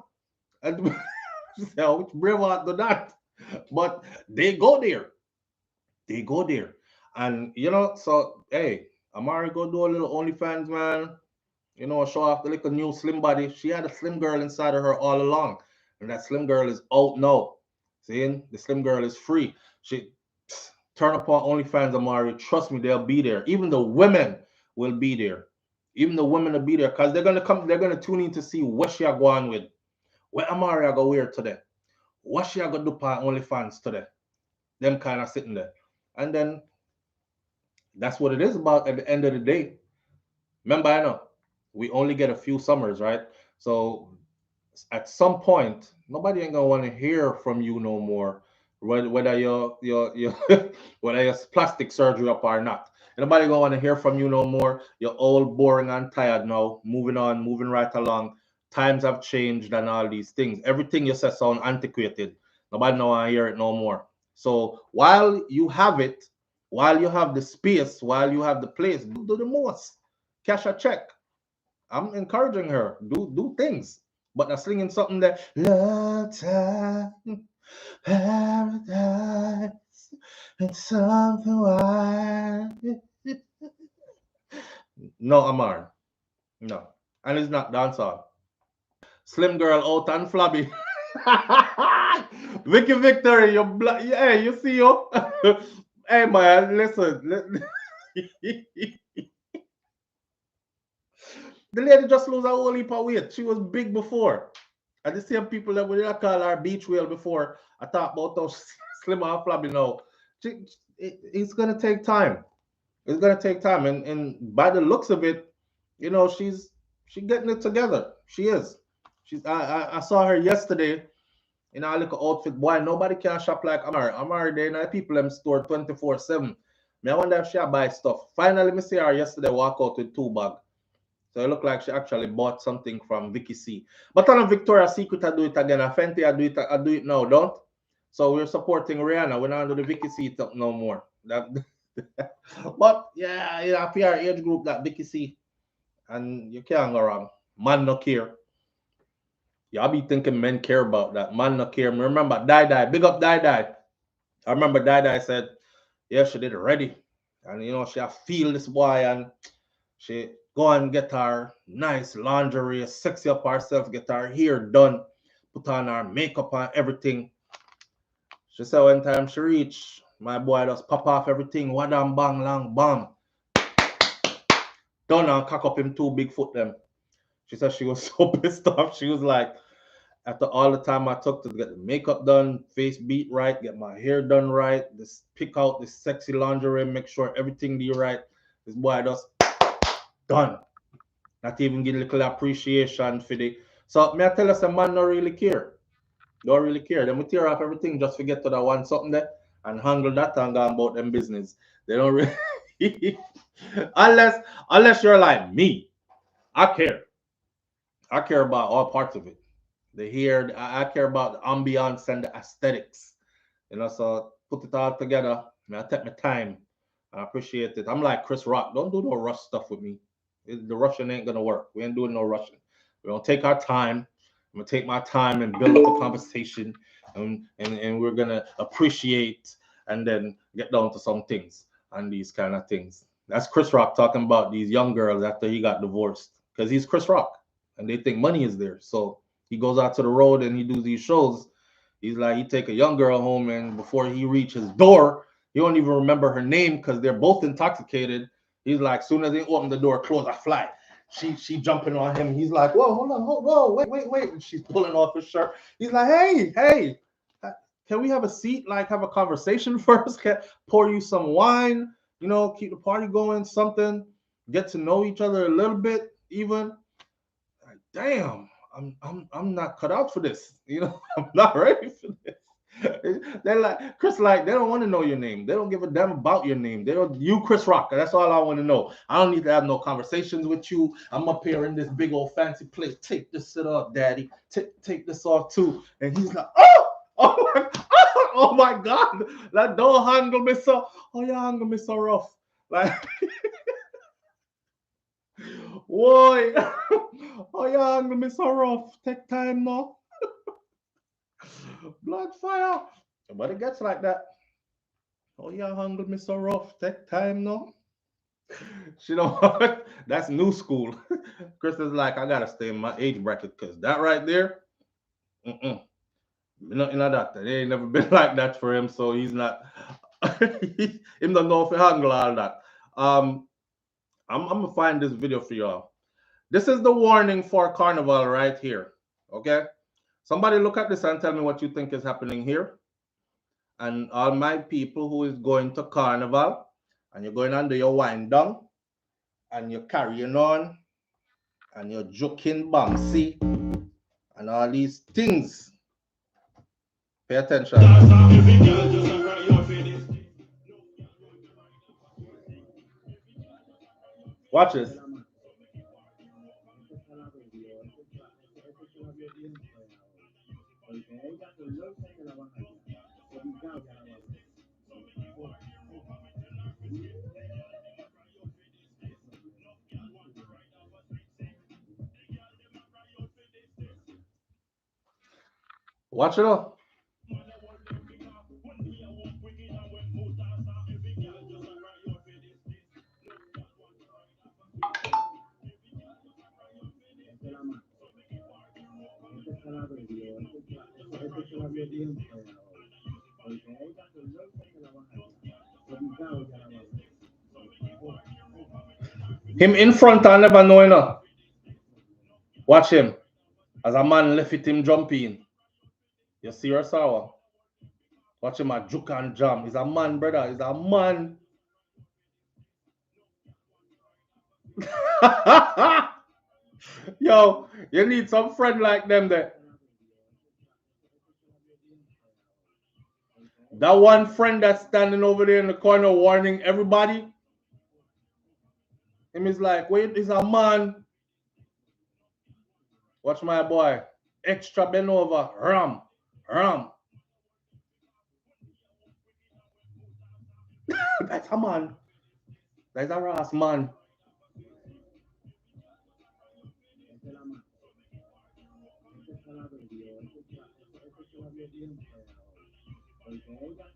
And she said, which Braveheart do that? But they go there. They go there. And you know, so hey, Amari go do a little OnlyFans, man. You know, show off the little new slim body. She had a slim girl inside of her all along. And that slim girl is out now. See, the slim girl is free. She turn upon OnlyFans, Amari. Trust me, they'll be there. Even the women will be there. Even the women will be there because they're gonna come. They're gonna tune in to see what she are going with. What Amari are gonna wear today? What she are gonna do on OnlyFans today? Them kind of sitting there. And then that's what it is about at the end of the day. Remember, I know we only get a few summers, right? So at some point, nobody ain't gonna want to hear from you no more, whether you're whether you're plastic surgery up or not. Nobody gonna want to hear from you no more. You're old, boring, and tired now. Moving on, moving right along. Times have changed and all these things. Everything you said sound antiquated. Nobody know want to hear it no more. So while you have it, while you have the space, while you have the place, do the most. Cash a check. I'm encouraging her. Do things. But they're slinging something that love time, paradise, and something wild. No, Amar. No. And it's not dancehall. Slim girl out and flabby. Vicky Victory, you hey, you see you? Hey man, listen. The lady just lose a whole heap of weight. She was big before. And the same people that we call her beach whale before, I thought about how slim and flabby now. It's gonna take time. It's gonna take time. And by the looks of it, you know, she getting it together. She is. I saw her yesterday in a little outfit. Boy, nobody can shop like Amari. Amari, they know people them store 24/7. Me, I wonder if she buy stuff. Finally, me see her yesterday walk out with 2 bag. So it looked like she actually bought something from Vicky C. But on Victoria's Secret, I do it again. Fenty, I do it now, don't? So we're supporting Rihanna. We're not do the Vicky C no more. That, but yeah, PR age group that Vicky C. And you can't go wrong. Man no care. Y'all be thinking men care about that. Man no care. Remember, Die. Big up Die. I remember Die said, yeah, she did it ready. And you know, she feel this boy and she go and get her nice lingerie, sexy up herself, get her hair done, put on her makeup and everything. She said one time she reached, my boy just pop off everything, wadam bang lang bam. Done and cock up him 2 big foot them. She said she was so pissed off. She was like, after all the time I took to get the makeup done, face beat right, get my hair done right, just pick out this sexy lingerie, make sure everything be right. This boy just done. Not even get a little appreciation for the. So may I tell us a man don't really care. Don't really care. Then we tear off everything, just forget to that one something there and handle that and go about them business. They don't really unless you're like me. I care. I care about all parts of it. The hair, I care about the ambiance and the aesthetics. You know, so put it all together. I take my time. I appreciate it. I'm like Chris Rock. Don't do no rush stuff with me. The rushing ain't gonna work. We ain't doing no rushing. We're gonna take our time. I'm gonna take my time and build up the conversation, and we're gonna appreciate and then get down to some things and these kind of things. That's Chris Rock talking about these young girls after he got divorced because he's Chris Rock and they think money is there. So he goes out to the road and he does these shows. He's like, he take a young girl home and before he reach his door, he don't even remember her name because they're both intoxicated. He's like, soon as they open the door, close, I fly. She jumping on him. He's like, whoa, hold on, whoa, wait. And she's pulling off his shirt. He's like, hey, can we have a seat? Like, have a conversation first? Can pour you some wine? You know, keep the party going. Something. Get to know each other a little bit, even. Like, damn, I'm not cut out for this. You know, I'm not ready for this. They're like Chris, like they don't want to know your name. They don't give a damn about your name. They don't. You Chris Rock. That's all I want to know. I don't need to have no conversations with you. I'm up here in this big old fancy place. Take this shit off, daddy. Take this off too. And he's like, oh my God. Like don't handle me so. Oh, you handle me so rough. Like, why? Oh, you handle me so rough. Take time now. Blood fire. But it gets like that. Oh, you handle me so rough. Take time now. You know what? That's new school. Chris is like, I gotta stay in my age bracket because that right there, nothing like that. It ain't never been like that for him, so he's not. Him don't know if he handle all that. I'm gonna find this video for y'all. This is the warning for Carnival right here. Okay, somebody look at this and tell me what you think is happening here. And all my people who is going to Carnival, and you're going under your wind down, and you're carrying on, and you're joking bouncy, and all these things. Pay attention. Watch this. Watch it up. Him in front and never knowing her. Watch him. As a man left it him jumping. You see her sour. Watch him a juke and jam. He's a man, brother. He's a man. Yo, you need some friend like them there. That one friend that's standing over there in the corner warning everybody. Him is like, wait, he's a man. Watch my boy. Extra bend over. Ram. Ram. That's a man. That's a Ross man.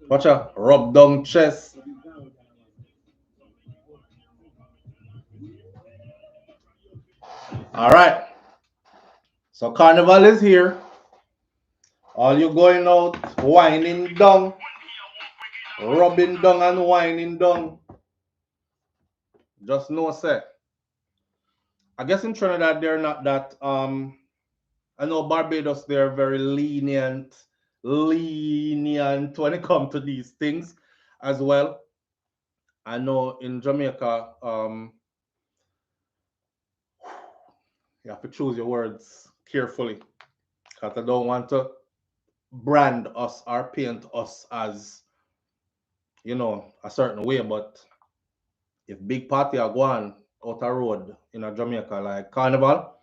Watch out. Rub down chest. All right. So Carnival is here. All you going out, whining down, rubbing down and whining down. Just know, say. I guess in Trinidad they're not that. I know Barbados they're very lenient when it comes to these things as well. I know in Jamaica, you have to choose your words carefully because I don't want to brand us or paint us as, you know, a certain way. But if big party are going out a road in a Jamaica like Carnival,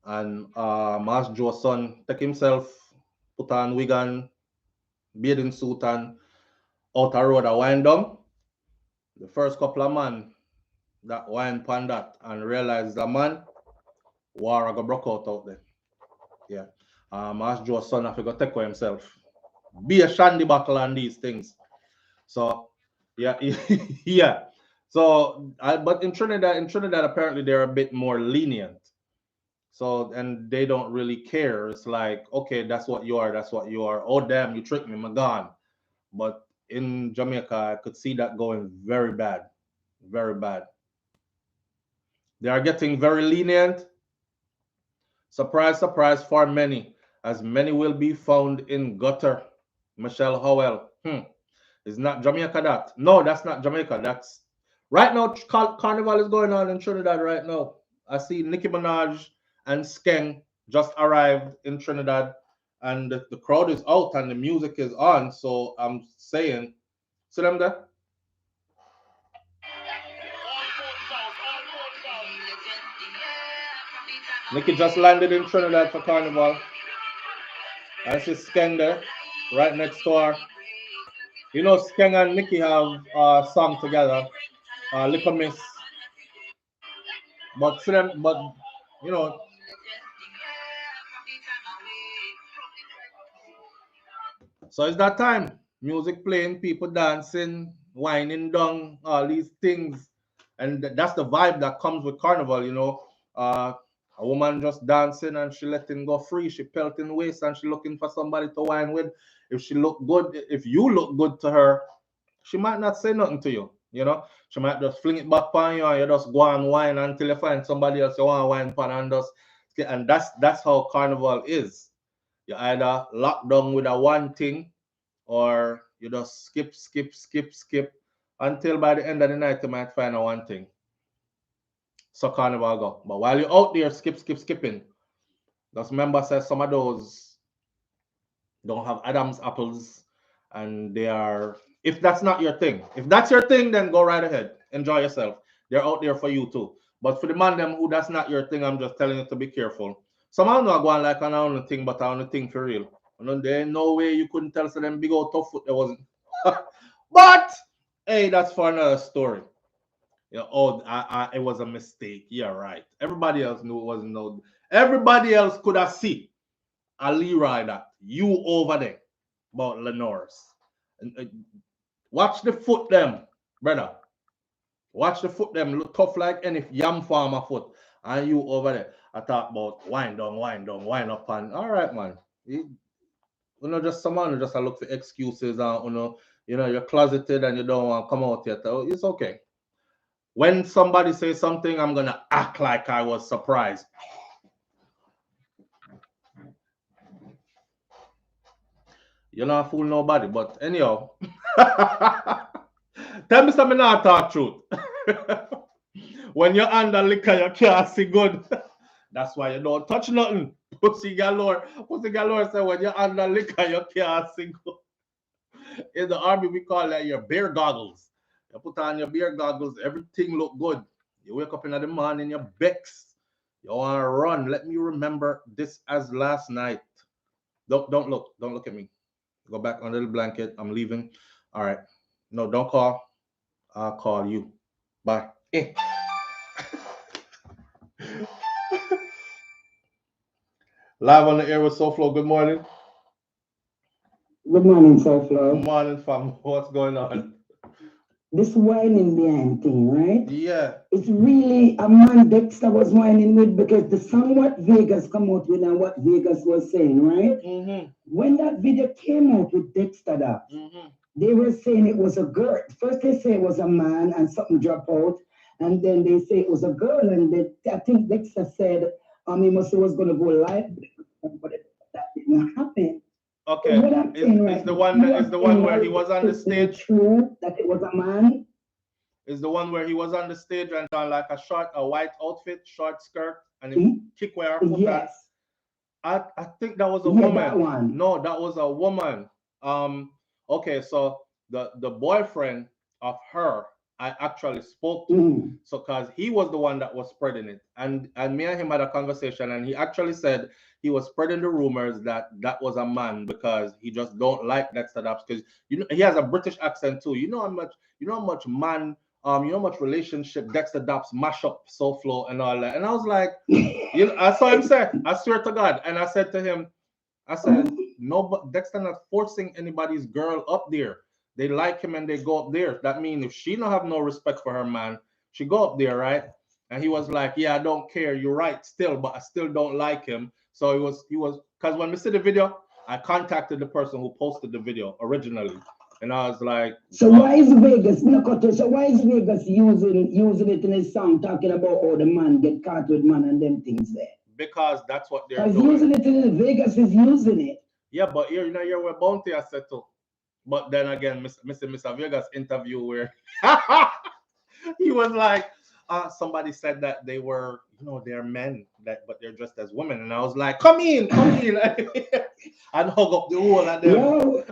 and Mas Joe's son take himself, put on wig and bathing suit and out a road a wind down, the first couple of man that wine pan that and realize the man war a go broke out there. Yeah. Mas Joe's son have to go take for himself. Be a shandy buckle and these things. So yeah, yeah. So but in Trinidad apparently they're a bit more lenient. So and they don't really care. It's like, okay, that's what you are, that's what you are. Oh damn, you tricked me, I'm gone. But in Jamaica, I could see that going very bad. Very bad. They are getting very lenient. Surprise, surprise for many, as many will be found in gutter. Michelle Howell. Is not Jamaica that? No, that's not Jamaica. That's right now. Carnival is going on in Trinidad right now. I see Nicki Minaj and Skeng just arrived in Trinidad, and the crowd is out and the music is on. So I'm saying, see them there? Nicki just landed in Trinidad for Carnival. I see Skeng there, right next to her. You know, Skeng and Nicki have a song together, Liquor Miss. But see them, but you know, so it's that time. Music playing, people dancing, whining down, all these things. And that's the vibe that comes with Carnival, you know. A woman just dancing and she letting go free. She pelting waist and she looking for somebody to wine with. If she look good, if you look good to her, she might not say nothing to you, you know. She might just fling it back on you and you just go and wine until you find somebody else you want to wine upon and just, and that's how Carnival is. You either lock down with a one thing or You just skip, until by the end of the night you might find a one thing. So Carnival go. But while you're out there skipping, just remember say some of those don't have Adam's apples, and they are, if that's not your thing. If that's your thing, then go right ahead. Enjoy yourself. They're out there for you too. But for the man them who that's not your thing, I'm just telling you to be careful. Some of them not going like an only thing, but on the thing for real. There ain't no way you couldn't tell so them big old tough foot there wasn't. But hey, that's for another story. Yeah, oh, it was a mistake. Yeah, right. Everybody else knew it wasn't no. Everybody else could have seen a Leroy that you over there about Lenore's. Watch the foot them, brother. Watch the foot them look tough like any yam farmer foot. And you over there. I talk about wind down, wind up, and all right, man. Just someone who just look for excuses and you're closeted and you don't want to come out yet. It's okay. When somebody says something, I'm gonna act like I was surprised. You're not fool nobody, but anyhow. Tell me something not talk truth. When you're under liquor, you can't see good. That's why you don't touch nothing. Pussy galore say when you're under liquor, you can't see good. In the army, we call that your beer goggles. You put on your beer goggles, everything look good. You wake up in the morning, your becks. You want to run. Let me remember this as last night. Don't look at me. Go back on the little blanket. I'm leaving. All right. No, don't call. I'll call you. Bye. Live on the air with SouFLo. Good morning. Good morning, SouFLo. Good morning, fam. What's going on? This whining behind thing, right? Yeah. It's really a man Dexter was whining with, because the song what Vegas come out with and what Vegas was saying, right? Mm-hmm. When that video came out with Dexter, they were saying it was a girl. First they say it was a man and something dropped out, and then they say it was a girl, and I think Dexter said he must was going to go live, but that didn't happen. Okay, is the one where he was on the stage? True that it was a man. Is the one where he was on the stage and on like a white outfit, short skirt, and he kickwear? Yes. I think that was a woman. That one. No, that was a woman. Okay, so the boyfriend of her, I actually spoke to, so because he was the one that was spreading it, and me and him had a conversation, and he actually said he was spreading the rumors that was a man because he just don't like Dexter Daps, because he has a British accent too. You know how much man, how much relationship Dexter Daps mash up SouFLo and all that. And I was like, I saw him say, I swear to God, and I said to him, I said, no, but Dexter not forcing anybody's girl up there. They like him and they go up there. That means if she don't have no respect for her man, she go up there, right? And he was like, yeah, I don't care. You're right still, but I still don't like him. So he was, because when we see the video, I contacted the person who posted the video originally. And I was like, so why is Vegas, so why is Vegas using it in his song, talking about how the man get caught with man and them things there? Because that's what they're doing. Using it in Vegas is using it. Yeah, but here, you're where Bounty has said to. But then again, Mr. Vegas interview where he was like, somebody said that they were, they're men, but they're dressed as women. And I was like, come in. And hug up the whole of them. Yo,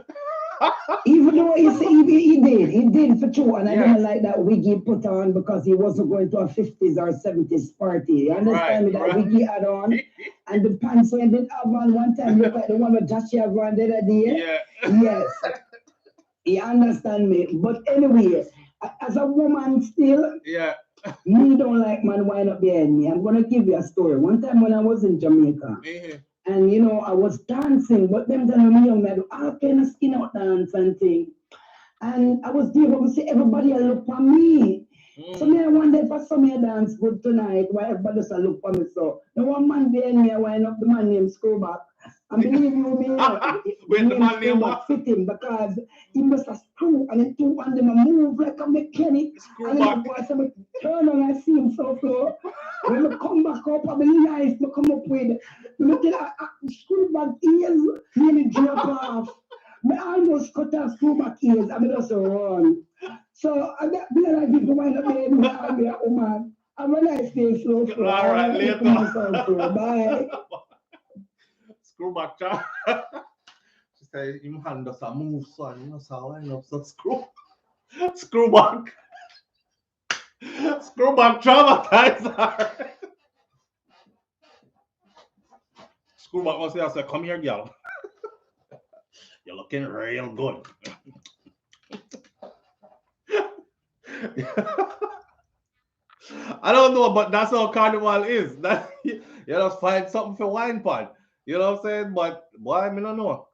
even though he did for true. And I didn't like that wig he put on because he wasn't going to a 50s or 70s party. You understand me? That wig he had on. And the pants he didn't have on one time, look like the one with Joshua Van the other day. Yeah. Yes. You understand me? But anyway, as a woman still, me don't like man wind up behind me. I'm gonna give you a story. One time when I was in Jamaica, and I was dancing, but them time I'm young, I do all kind of skin out dance and thing. And I was there, but we see everybody look for me. So me I wonder if I saw me dance good tonight, why everybody just look for me. So the one man behind me, I wind up the man named Screwback. And believe you me, when the man named fit him because he must have screw and then two and them move like a mechanic. And then the boy said, turn and I see him SouFLo. When I come back up, I realize I come up with look at Screwback ears nearly drop off. I almost cut off screw back ears. I mean, just run. So I got me like to wind up there and I'll be a woman. I'm a nice day slow flow. All right, later. Bye. Screw back, child. She said, "You hand us a move, son. You know, so I know so screw back." Screw back traumatizer. Screw back must say, "Come here, girl. You're looking real good." I don't know, but that's how Carnival is. That you just find something for wine pod. You know what I'm saying? But boy, me don't know.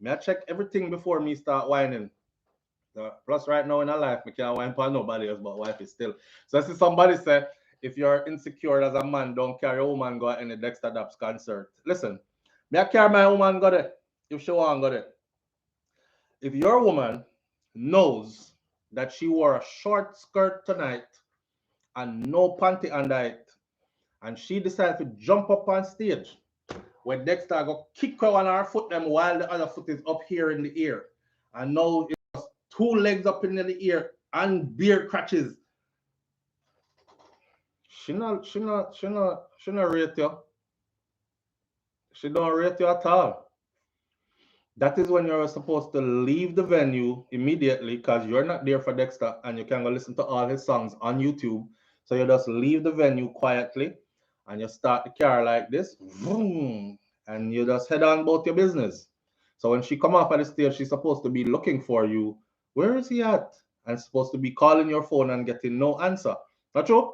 Me I check everything before me start whining. Plus, right now in our life, we can't wine for nobody else but wife is still. So I see somebody say, if you're insecure as a man, don't carry a woman go at any Dexter Daps concert. Listen, me I carry my woman go there if she want go there. If your woman knows that she wore a short skirt tonight and no panty under it, and she decides to jump up on stage, where Dexter go kick her on her foot them while the other foot is up here in the air, and now it's two legs up in the air and beer crutches. She not rate you. She don't rate you at all. That is when you're supposed to leave the venue immediately because you're not there for Dexter and you can go listen to all his songs on YouTube. So you just leave the venue quietly and you start the car like this, vroom, and you just head on about your business. So when she come off at the stage, she's supposed to be looking for you. Where is he at? And supposed to be calling your phone and getting no answer. Not true?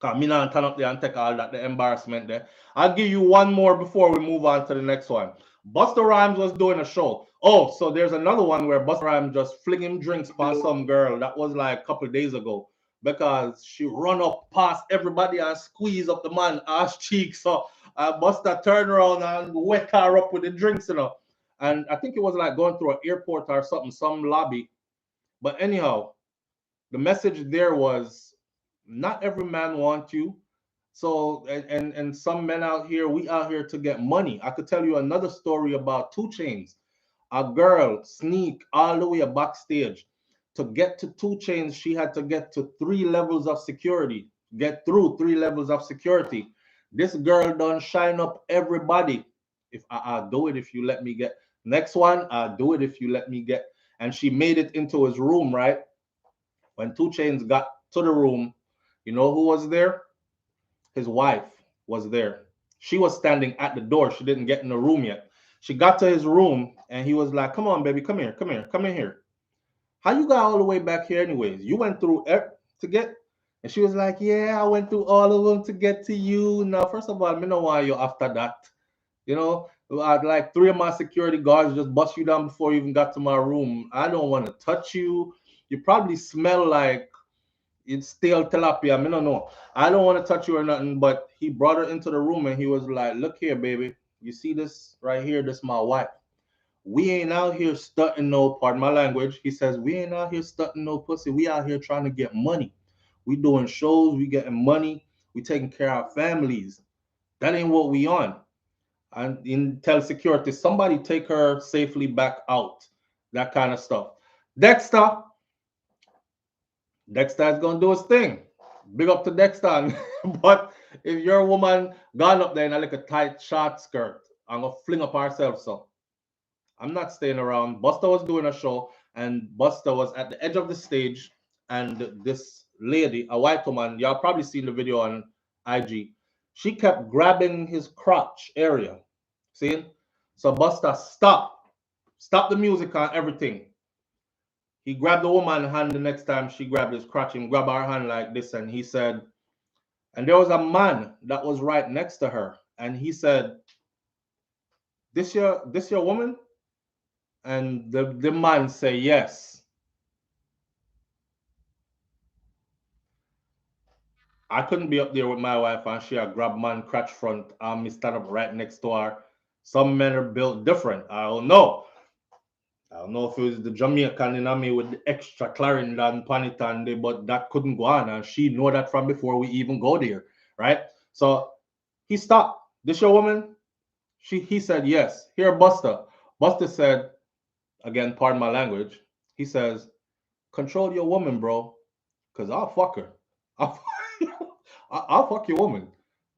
Because me not turn up there and take all that, the embarrassment there. I'll give you one more before we move on to the next one. Busta Rhymes was doing a show. Oh, so there's another one where Busta Rhymes just flinging drinks past some girl. That was like a couple of days ago because she run up past everybody and squeeze up the man ass cheek. So Busta turned around and wet her up with the drinks, you know. And I think it was like going through an airport or something, some lobby. But anyhow, the message there was not every man wants you. So and some men out here, we out here to get money. I could tell you another story about 2 Chainz. A girl sneak all the way backstage. To get to 2 Chainz, she had to get to 3 levels of security. Get through 3 levels of security. This girl done shine up everybody. If I'll do it if you let me get. Next one, I'll do it if you let me get. And she made it into his room, right? When 2 Chainz got to the room, you know who was there? His wife was there. She was standing at the door. She didn't get in the room yet. She got to his room and he was like, "Come on, baby, come here, come here, come in here. How you got all the way back here anyways? You went through to get." And she was like, "Yeah, I went through all of them to get to you. Now, first of all, I don't want you after that. You know, I'd like 3 of my security guards just bust you down before you even got to my room. I don't want to touch you. You probably smell like it's stale tilapia. I don't know. I don't want to touch you or nothing." But he brought her into the room and he was like, "Look here, baby. You see this right here? This is my wife. We ain't out here stunting no, pardon my language." He says, "We ain't out here stunting no pussy. We out here trying to get money. We doing shows. We getting money. We taking care of our families. That ain't what we on." And in tell security, somebody take her safely back out. That kind of stuff. Dexter is gonna do his thing. Big up to Dexter. But if your woman gone up there in a like a tight short skirt, I'm gonna fling up herself. So I'm not staying around. Busta was doing a show, and Busta was at the edge of the stage, and this lady, a white woman, y'all probably seen the video on IG. She kept grabbing his crotch area. See? So Busta stop the music and everything. He grabbed the woman's hand the next time she grabbed his crotch and grabbed her hand like this. And he said, and there was a man that was right next to her. And he said, this your woman? And the man say, "Yes." I couldn't be up there with my wife and she had grabbed man crotch front and me stand up right next to her. Some men are built different. I don't know. I don't know if it was the Jamaican in me with the extra Clarendon Panitan, but that couldn't go on. And she know that from before we even go there, right? So he stopped. "This your woman?" He said, "Yes." Here, Busta. Busta said, again, pardon my language, he says, control your woman, bro, because I'll fuck her. I'll, I'll fuck your woman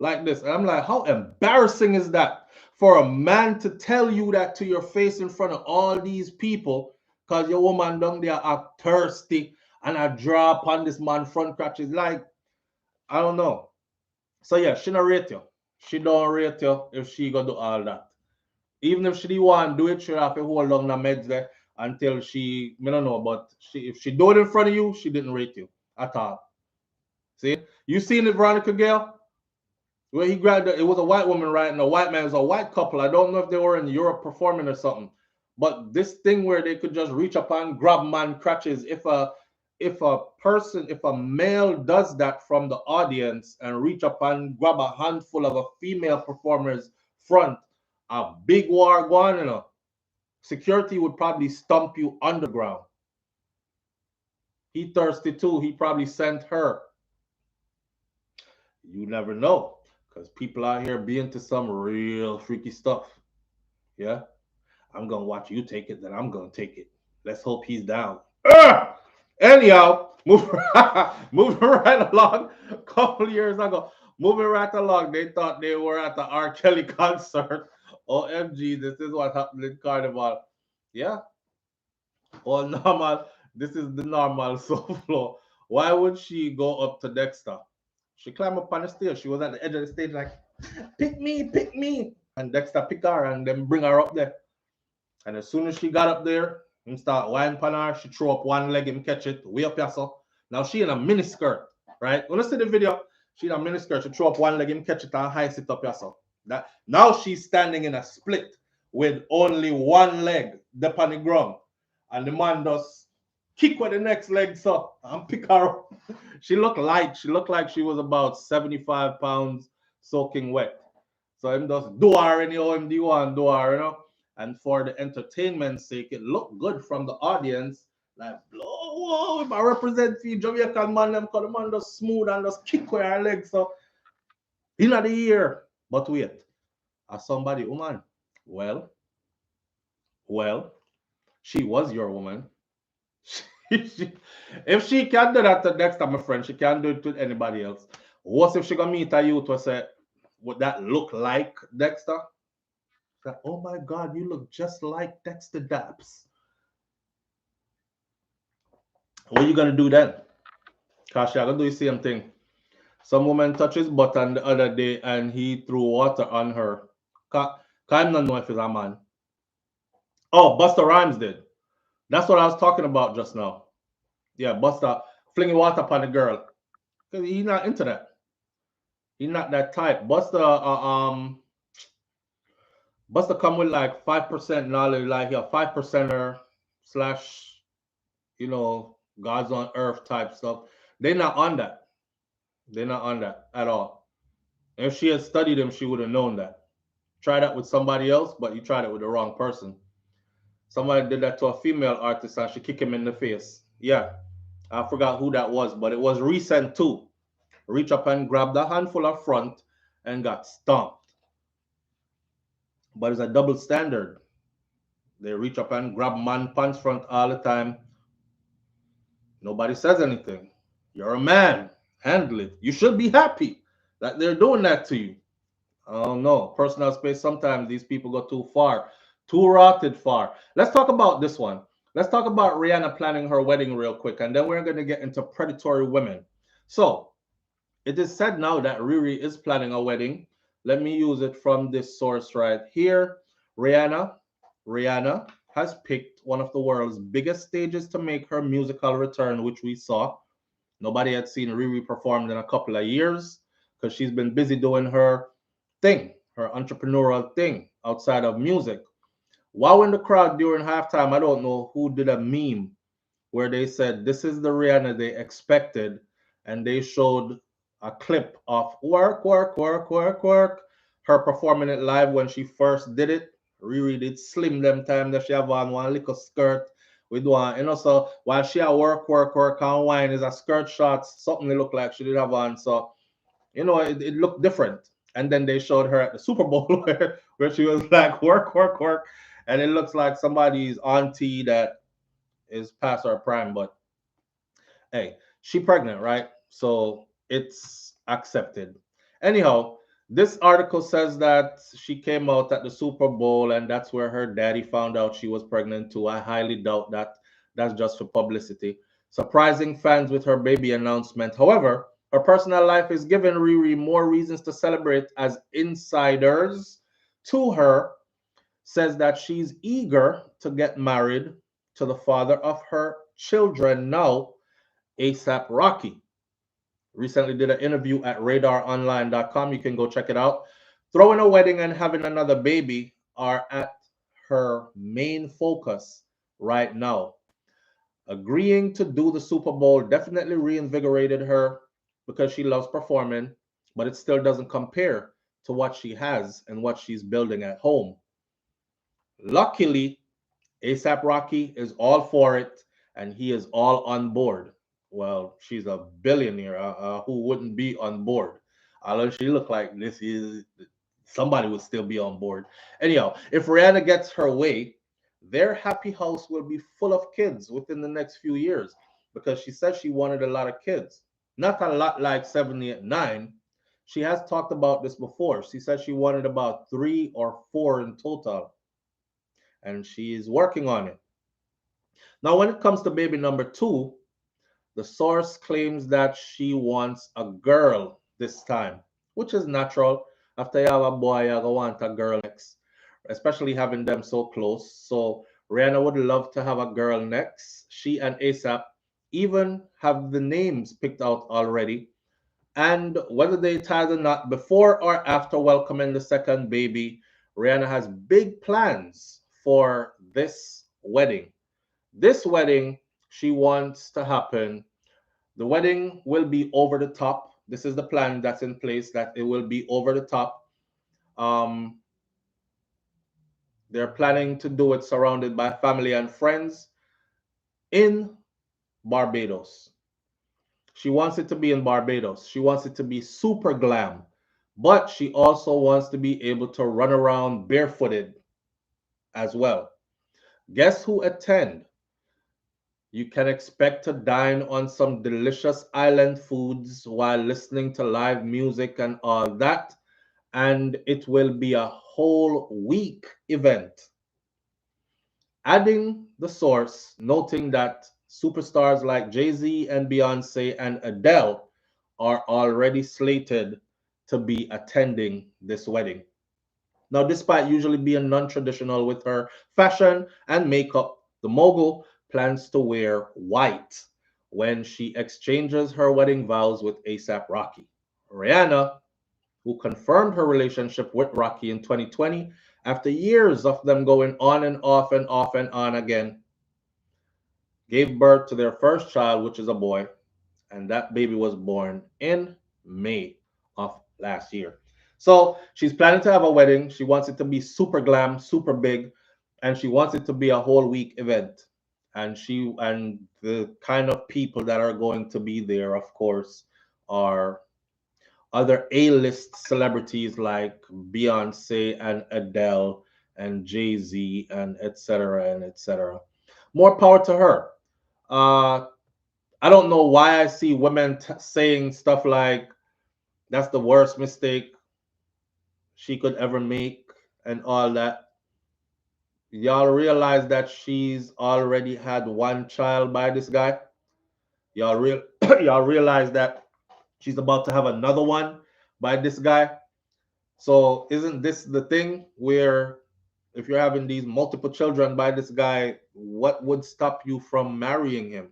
like this. And I'm like, how embarrassing is that for a man to tell you that to your face in front of all these people because your woman down there are thirsty and I draw upon this man front crotches? Like, I don't know. So yeah, she don't rate you. She don't rate you if she go do all that. Even if she want to do it, she have to hold on the meds there until she, I don't know, but if she do it in front of you, she didn't rate you at all. See? You seen it, Veronica Gale? Where he grabbed it was a white woman, right? And a white man. It was a white couple. I don't know if they were in Europe performing or something. But this thing where they could just reach up and grab man crutches. If a male does that from the audience and reach up and grab a handful of a female performer's front, a big war going, you know. Security would probably stump you underground. He thirsty too. He probably sent her. You never know. Because people out here be into some real freaky stuff. Yeah? I'm going to watch you take it, then I'm going to take it. Let's hope he's down. Anyhow, moving right along. A couple years ago, moving right along, they thought they were at the R. Kelly concert. OMG, this is what happened in Carnival. Yeah? All normal. This is the normal SouFLo. Why would she go up to Dexter? She climbed up on the stage. She was at the edge of the stage like, pick me, pick me. And Dexter pick her and then bring her up there. And as soon as she got up there and start whining upon her, she throw up one leg and catch it way up here. So now she in a mini skirt, right? When I see the video, she in a mini skirt. She throw up one leg and catch it and high sit up here. So that now she's standing in a split with only one leg up on the ground. And the man does kick with the next leg, so and pick her up. She looked light. She looked like she was about 75 pounds soaking wet. So him just do her anyhow, him do one, do her, you know. And for the entertainment's sake, it looked good from the audience. Like, whoa, if I represent the Jamaican man, them call the man just smooth and just kick with her legs. So, in the ear. But wait, as somebody, woman, well, she was your woman. If she can do that to Dexter, my friend, she can't do it to anybody else. What if she gonna meet a youth who say, would that look like Dexter? That, oh my God, you look just like Dexter Daps. What are you gonna do then? Cause she gonna do the same thing. Some woman touched his button the other day and he threw water on her. Cause I don't know if it's a man. Oh, Busta Rhymes did. That's what I was talking about just now. Yeah, Busta flinging water upon the girl. Cause he's not into that. He's not that type. Busta come with like 5% knowledge, like a 5%er slash, you know, God's on earth type stuff. They're not on that. They're not on that at all. If she had studied him, she would have known that. Try that with somebody else, but you tried it with the wrong person. Somebody did that to a female artist and she kicked him in the face. Yeah, I forgot who that was, but it was recent too. Reach up and grabbed a handful of front and got stomped. But it's a double standard. They reach up and grab man pants front all the time. Nobody says anything. You're a man. Handle it. You should be happy that they're doing that to you. I don't know. Personal space, sometimes these people go too far. Too rotted far. Let's talk about this one. Let's talk about Rihanna planning her wedding real quick, and then we're going to get into predatory women. So, it is said now that Riri is planning a wedding. Let me use it from this source right here. Rihanna has picked one of the world's biggest stages to make her musical return, which we saw. Nobody had seen Riri perform in a couple of years because she's been busy doing her thing, her entrepreneurial thing outside of music. While in the crowd during halftime, I don't know who did a meme where they said, this is the Rihanna they expected. And they showed a clip of work, work, work, work, work. Her performing it live when she first did it. Riri did slim them time that she have on one little skirt with one, you know, so while she a work, work, work and wine is a skirt shots, something they look like she did have on. So, you know, it looked different. And then they showed her at the Super Bowl where she was like, work, work, work. And it looks like somebody's auntie that is past her prime, but hey, she pregnant, right? So it's accepted. Anyhow, this article says that she came out at the Super Bowl and that's where her daddy found out she was pregnant too. I highly doubt that. That's just for publicity. Surprising fans with her baby announcement. However, her personal life is giving Riri more reasons to celebrate, as insiders to her says that she's eager to get married to the father of her children now, ASAP Rocky. Recently did an interview at radaronline.com. You can go check it out. Throwing a wedding and having another baby are at her main focus right now. Agreeing to do the Super Bowl definitely reinvigorated her because she loves performing, but it still doesn't compare to what she has and what she's building at home. Luckily, ASAP Rocky is all for it and he is all on board. Well, she's a billionaire. Who wouldn't be on board? Although she look like this is somebody would still be on board. Anyhow, if Rihanna gets her way, their happy house will be full of kids within the next few years because she said she wanted a lot of kids. Not a lot like 79. She has talked about this before. She said she wanted about 3 or 4 in total, and she is working on it. Now, when it comes to baby number 2, the source claims that she wants a girl this time, which is natural. After you have a boy, you want a girl next, especially having them so close. So Rihanna would love to have a girl next. She and ASAP even have the names picked out already. And whether they tied or not, before or after welcoming the second baby, Rihanna has big plans for this wedding. This wedding she wants to happen. The wedding will be over the top. This is the plan that's in place, that it will be over the top. Um, they're planning to do it surrounded by family and friends in Barbados. She wants it to be in Barbados. She wants it to be super glam, but she also wants to be able to run around barefooted as well. Guess who attend? You can expect to dine on some delicious island foods while listening to live music and all that. And it will be a whole week event. Adding the source, noting that superstars like Jay-Z and Beyonce and Adele are already slated to be attending this wedding. Now, despite usually being non-traditional with her fashion and makeup, the mogul plans to wear white when she exchanges her wedding vows with ASAP Rocky. Rihanna, who confirmed her relationship with Rocky in 2020 after years of them going on and off and off and on again, gave birth to their first child, which is a boy, and that baby was born in May of last year. So she's planning to have a wedding. She wants it to be super glam, super big, and she wants it to be a whole week event. And the kind of people that are going to be there, of course, are other A-list celebrities like Beyonce and Adele and Jay-Z and etc. and etc. More power to her. Uh, I don't know why I see women saying stuff like that's the worst mistake she could ever make and all that. Y'all realize that she's already had one child by this guy? Y'all real y'all realize that she's about to have another one by this guy? So isn't this the thing where if you're having these multiple children by this guy, what would stop you from marrying him?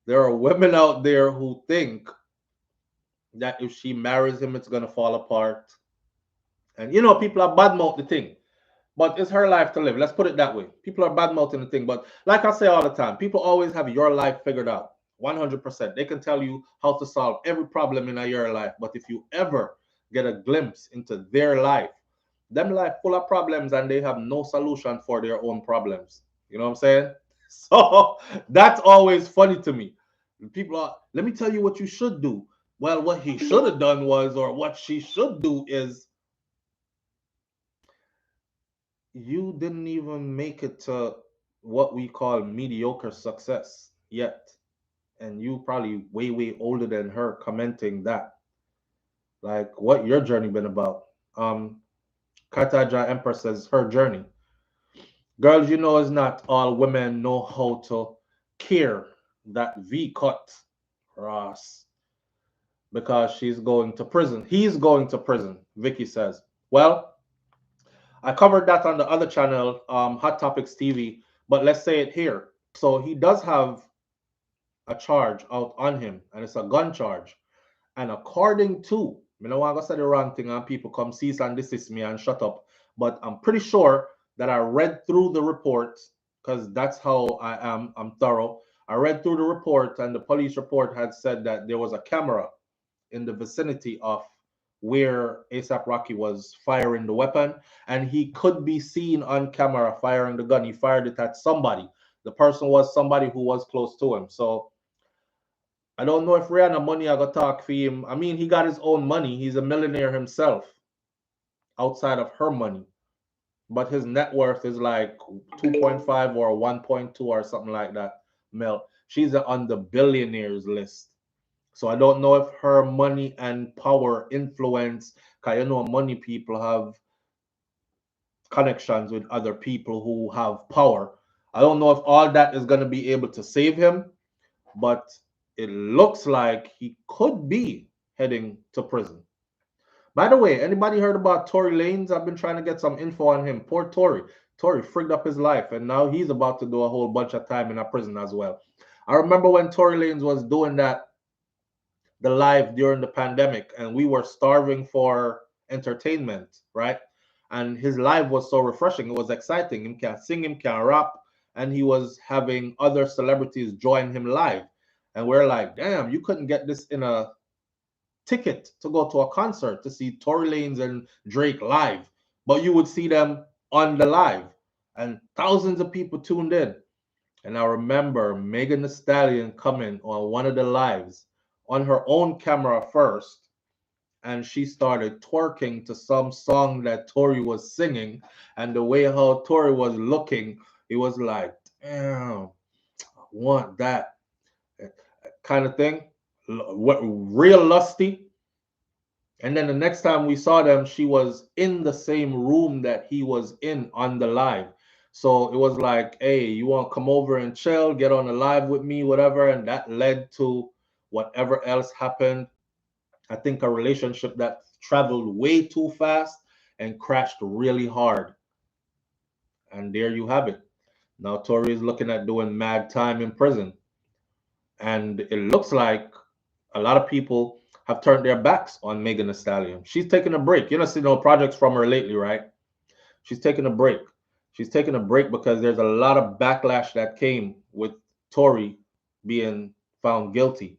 There are women out there who think that if she marries him, it's gonna fall apart. And people are badmouth the thing, but it's her life to live. Let's put it that way. People are badmouthing the thing, but like I say all the time, people always have your life figured out. 100%. They can tell you how to solve every problem in your life, but if you ever get a glimpse into their life, them life full of problems and they have no solution for their own problems. You know what I'm saying? So that's always funny to me. People are, let me tell you what you should do. Well, what he should have done was, or what she should do is, you didn't even make it to what we call mediocre success yet. And you probably way, way older than her commenting that. Like, what your journey been about? Kataja Empress says her journey. Girls, you know, it's not all women know how to care that V cut Ross because she's going to prison. He's going to prison, Vicky says. Well, I covered that on the other channel, Hot Topics TV, but let's say it here. So he does have a charge out on him, and it's a gun charge. And according to, I don't want to say the wrong thing and people come cease and desist me and shut up, but I'm pretty sure that I read through the report because that's how I am. I'm thorough. I read through the report, and the police report had said that there was a camera in the vicinity of where ASAP Rocky was firing the weapon, and he could be seen on camera firing the gun. He fired it at somebody. The person was somebody who was close to him. So I don't know if Rihanna money I got talk for him. I mean, he got his own money. He's a millionaire himself outside of her money. But his net worth is like 2.5 or 1.2 or something like that. Mel. She's on the billionaires list. So I don't know if her money and power influence, because you know money people have connections with other people who have power. I don't know if all that is going to be able to save him, but it looks like he could be heading to prison. By the way, anybody heard about Tory Lanez? I've been trying to get some info on him. Poor Tory. Tory frigged up his life, and now he's about to do a whole bunch of time in a prison as well. I remember when Tory Lanez was doing that, the live during the pandemic, and we were starving for entertainment, right? And his live was so refreshing. It was exciting. Him can sing, him can rap, and he was having other celebrities join him live. And we're like, damn, you couldn't get this in a ticket to go to a concert to see Tory Lanez and Drake live, but you would see them on the live, and thousands of people tuned in. And I remember Megan Thee Stallion coming on one of the lives on her own camera first, and she started twerking to some song that Tory was singing, and the way how Tory was looking, it was like, damn, I want that kind of thing. What real lusty. And then the next time we saw them, she was in the same room that he was in on the live. So it was like, hey, you want to come over and chill, get on the live with me, whatever. And that led to whatever else happened. I think a relationship that traveled way too fast and crashed really hard. And there you have it. Now Tory is looking at doing mad time in prison. And it looks like a lot of people have turned their backs on Megan Thee Stallion. She's taking a break. You know, see no projects from her lately, right? She's taking a break. She's taking a break because there's a lot of backlash that came with Tory being found guilty.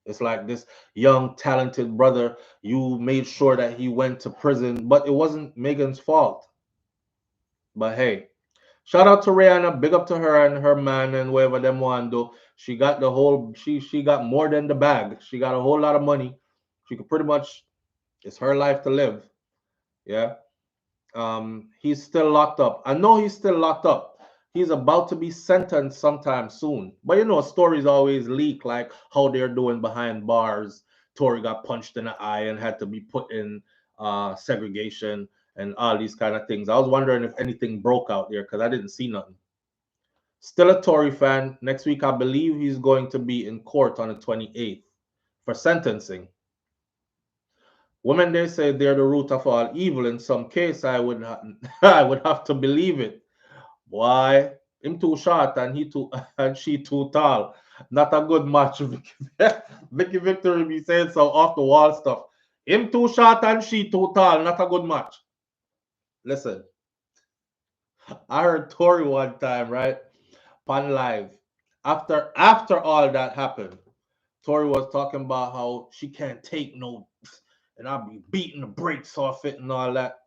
It's like this young, talented brother, you made sure that he went to prison, but it wasn't Megan's fault. But hey, shout out to Rihanna, big up to her and her man and whatever them want to do. She got the whole, she got more than the bag. She got a whole lot of money. She could pretty much, it's her life to live. Yeah. He's still locked up. I know he's still locked up. He's about to be sentenced sometime soon. But you know, stories always leak like how they're doing behind bars. Tory got punched in the eye and had to be put in segregation and all these kind of things. I was wondering if anything broke out there because I didn't see nothing. Still a Tory fan. Next week, I believe he's going to be in court on the 28th for sentencing. Women, they say they're the root of all evil. In some case, I would not, I would have to believe it. Why? Him too short and he too and she too tall. Not a good match. Vicky Victory be saying some off the wall stuff. Him too short and she too tall. Not a good match. Listen, I heard Tory one time, right? On live. After all that happened, Tory was talking about how she can't take no, and I'll be beating the brakes off it and all that.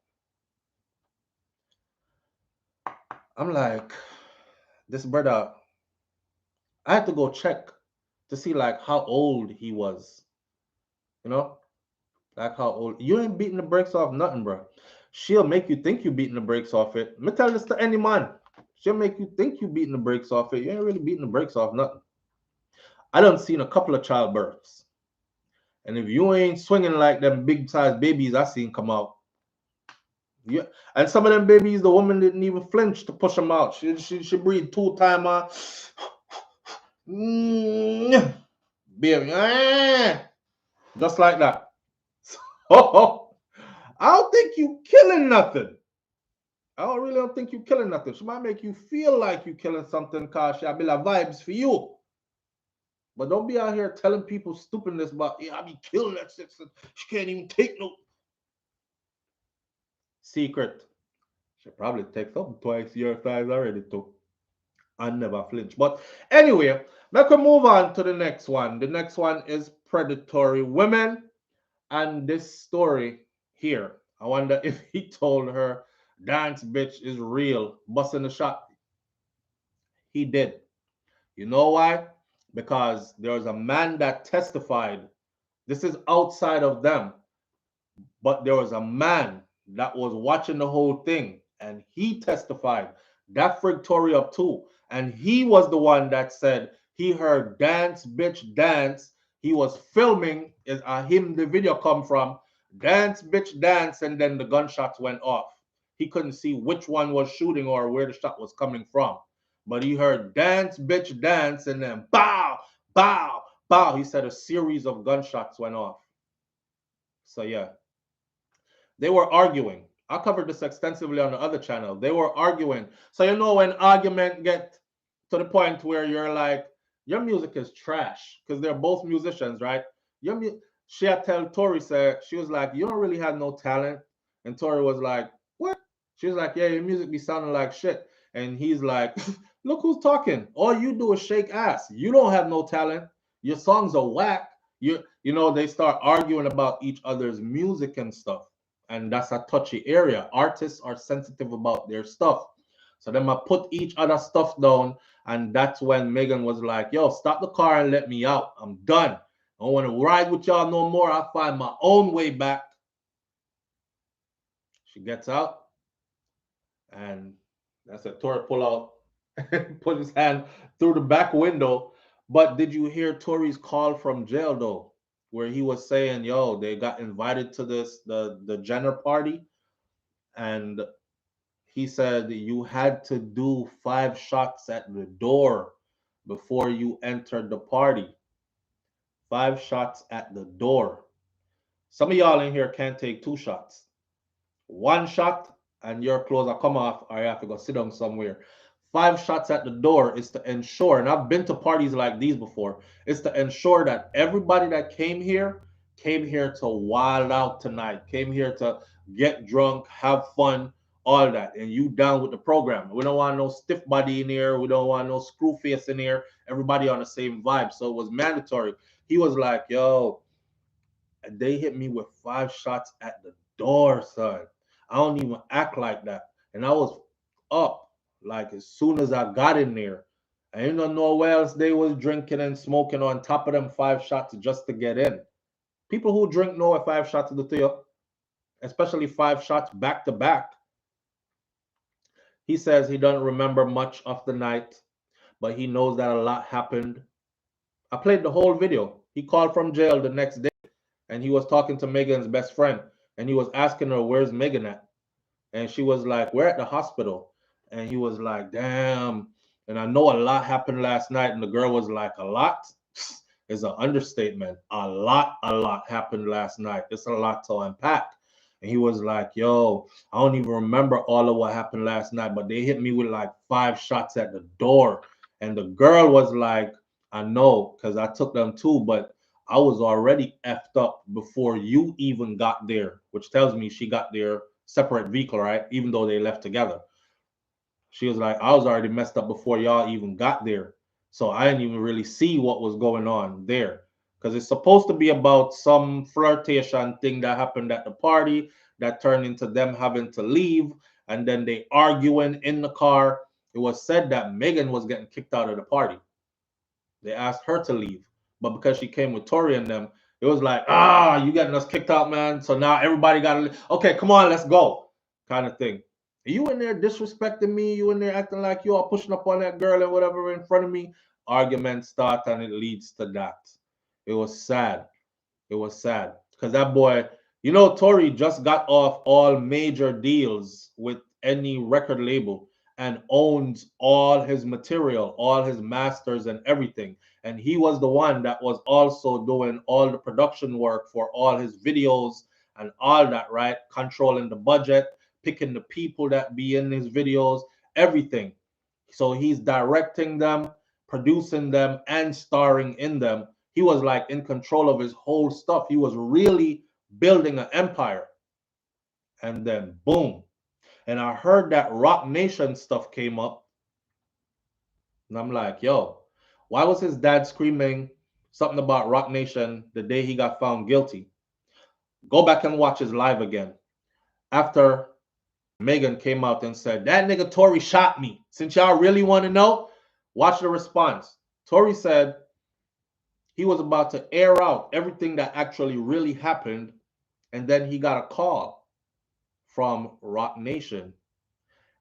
I'm like, this brother, I had to go check to see like how old he was. You know, like how old you ain't beating the brakes off nothing, bro. She'll make you think you beating the brakes off it. Me tell this to any man. She'll make you think you beating the brakes off it. You ain't really beating the brakes off nothing. I done seen a couple of childbirths. And if you ain't swinging like them big size babies I seen come out, yeah. And some of them babies, the woman didn't even flinch to push them out. She breathed 2 times. Baby, just like that. So, I don't think you killing nothing. I really don't think you killing nothing. She might make you feel like you killing something because she be like vibes for you. But don't be out here telling people stupidness about, yeah, I be killing that shit. She can't even take no secret. She probably takes up twice your size already too. And never flinch. But anyway, let's move on to the next one. The next one is predatory women. And this story here, I wonder if he told her dance bitch is real, busting the shot. He did. You know why? Because there was a man that testified. This is outside of them, but there was a man that was watching the whole thing, and he testified. That frigged Tory up too. And he was the one that said he heard dance, bitch, dance. He was filming is him the video come from dance, bitch, dance, and then the gunshots went off. He couldn't see which one was shooting or where the shot was coming from. But he heard dance, bitch, dance, and then bow, bow, bow. He said a series of gunshots went off. So yeah, they were arguing. I covered this extensively on the other channel. They were arguing. So you know when argument get to the point where you're like, your music is trash because they're both musicians, right? She had tell Tori said she was like, you don't really have no talent, and Tori was like, what? She was like, yeah, your music be sounding like shit, and he's like, look who's talking. All you do is shake ass. You don't have no talent. Your songs are whack. You know they start arguing about each other's music and stuff, and that's a touchy area. Artists are sensitive about their stuff. So then I put each other stuff down, and that's when Megan was like, yo, stop the car and let me out. I'm done. I don't want to ride with y'all no more. I'll find my own way back. She gets out, and that's a Tori pull out, put his hand through the back window. But did you hear Tori's call from jail though, where he was saying, yo, they got invited to the Jenner party, and he said you had to do 5 shots at the door before you entered the party. 5 shots at the door. Some of y'all in here can't take 2 shots. 1 shot and your clothes are come off, or you have to go sit down somewhere. 5 shots at the door is to ensure, and I've been to parties like these before, is to ensure that everybody that came here to wild out tonight, came here to get drunk, have fun, all that. And you down with the program. We don't want no stiff body in here. We don't want no screw face in here. Everybody on the same vibe. So it was mandatory. He was like, yo, they hit me with 5 shots at the door, son. I don't even act like that. And I was up like as soon as I got in there. I didn't know where else they was drinking and smoking on top of them 5 shots just to get in. People who drink know what 5 shots do to you, especially 5 shots back to back. He says he doesn't remember much of the night, but he knows that a lot happened. I played the whole video. He called from jail the next day, and he was talking to Megan's best friend, and he was asking her, where's Megan at? And she was like, we're at the hospital. And he was like, damn. And I know a lot happened last night. And the girl was like, a lot is an understatement. A lot happened last night. It's a lot to unpack. And he was like, yo, I don't even remember all of what happened last night, but they hit me with like 5 shots at the door. And the girl was like, I know, because I took them too, but I was already effed up before you even got there, which tells me she got there separate vehicle, right? Even though they left together. She was like, I was already messed up before y'all even got there. So I didn't even really see what was going on there. Because it's supposed to be about some flirtation thing that happened at the party that turned into them having to leave. And then they arguing in the car. It was said that Megan was getting kicked out of the party. They asked her to leave. But because she came with Tori and them, It was like, ah, you getting us kicked out, man. So now everybody got to, okay, come on, let's go, kind of thing. You in there disrespecting me? You in there acting like you all pushing up on that girl and whatever in front of me? Arguments start and it leads to that. It was sad. It was sad because that boy, you know, Tory just got off all major deals with any record label and owns all his material, all his masters and everything. And he was the one that was also doing all the production work for all his videos and all that, right? Controlling the budget, picking the people that be in his videos, everything. So he's directing them, producing them, and starring in them. He was like in control of his whole stuff. He was really building an empire. And then boom. And I heard that Rock Nation stuff came up. And I'm like, yo, why was his dad screaming something about Rock Nation the day he got found guilty? Go back and watch his live again. After Megan came out and said, that nigga Tory shot me. Since y'all really want to know, watch the response. Tory said he was about to air out everything that actually really happened. And then he got a call from Rock Nation.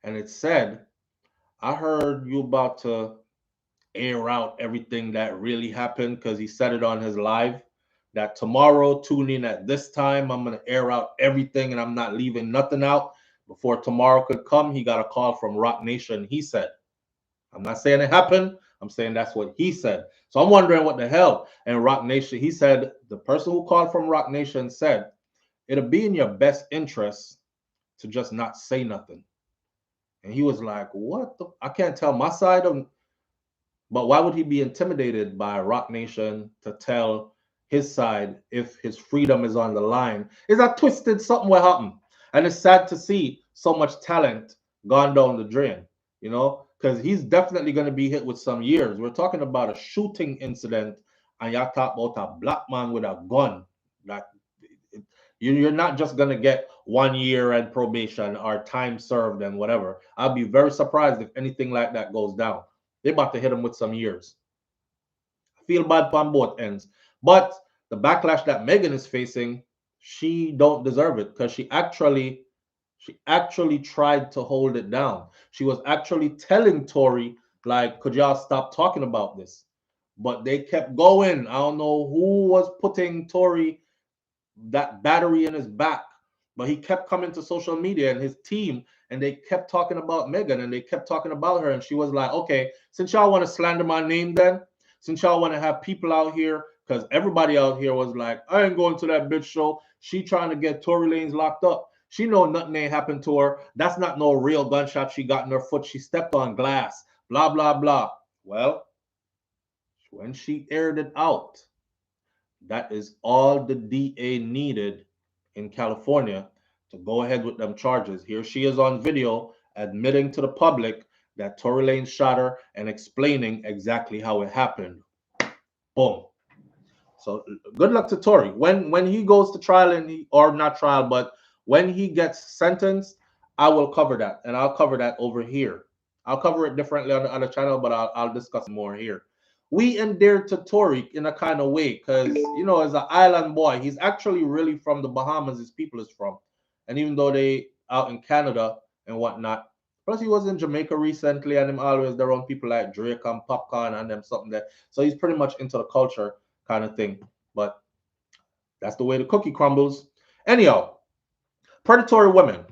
And it said, I heard you about to air out everything that really happened, because he said it on his live that tomorrow, tune in at this time. I'm going to air out everything and I'm not leaving nothing out. Before tomorrow could come, he got a call from Rock Nation. He said, I'm not saying it happened. I'm saying that's what he said. So I'm wondering what the hell. And Rock Nation, he said, the person who called from Rock Nation said, it'll be in your best interest to just not say nothing. And he was like, what? I can't tell my side of, but why would he be intimidated by Rock Nation to tell his side if his freedom is on the line? Is that twisted? Something will happen. And it's sad to see so much talent gone down the drain, you know, because he's definitely going to be hit with some years. We're talking about a shooting incident, and y'all talk about a black man with a gun. That you're not just going to get 1 year and probation or time served and whatever. I'll be very surprised if anything like that goes down. They're about to hit him with some years. I feel bad on both ends. But the backlash that Megan is facing, she don't deserve it, because she actually tried to hold it down. She was actually telling Tory, like, could y'all stop talking about this? But they kept going. I don't know who was putting Tory that battery in his back, but he kept coming to social media and his team, and they kept talking about Megan and they kept talking about her. And she was like, okay, since y'all want to slander my name, then since y'all want to have people out here, because everybody out here was like, I ain't going to that bitch show. She trying to get Tory Lanez locked up. She know nothing ain't happened to her. That's not no real gunshot she got in her foot. She stepped on glass, blah, blah, blah. Well, when she aired it out, that is all the DA needed in California to go ahead with them charges. Here she is on video admitting to the public that Tory Lanez shot her and explaining exactly how it happened. Boom. So good luck to Tory. When he goes to trial, or not trial, but when he gets sentenced, I will cover that, and I'll cover that over here. I'll cover it differently on the other channel, but I'll discuss more here. We endeared to Tory in a kind of way because, you know, as an island boy, he's actually really from the Bahamas. His people is from, and even though they out in Canada and whatnot, plus he was in Jamaica recently, and him always their own people like Drake and Popcorn and them something there. So he's pretty much into the culture kind of thing. But that's the way the cookie crumbles. Anyhow, predatory women.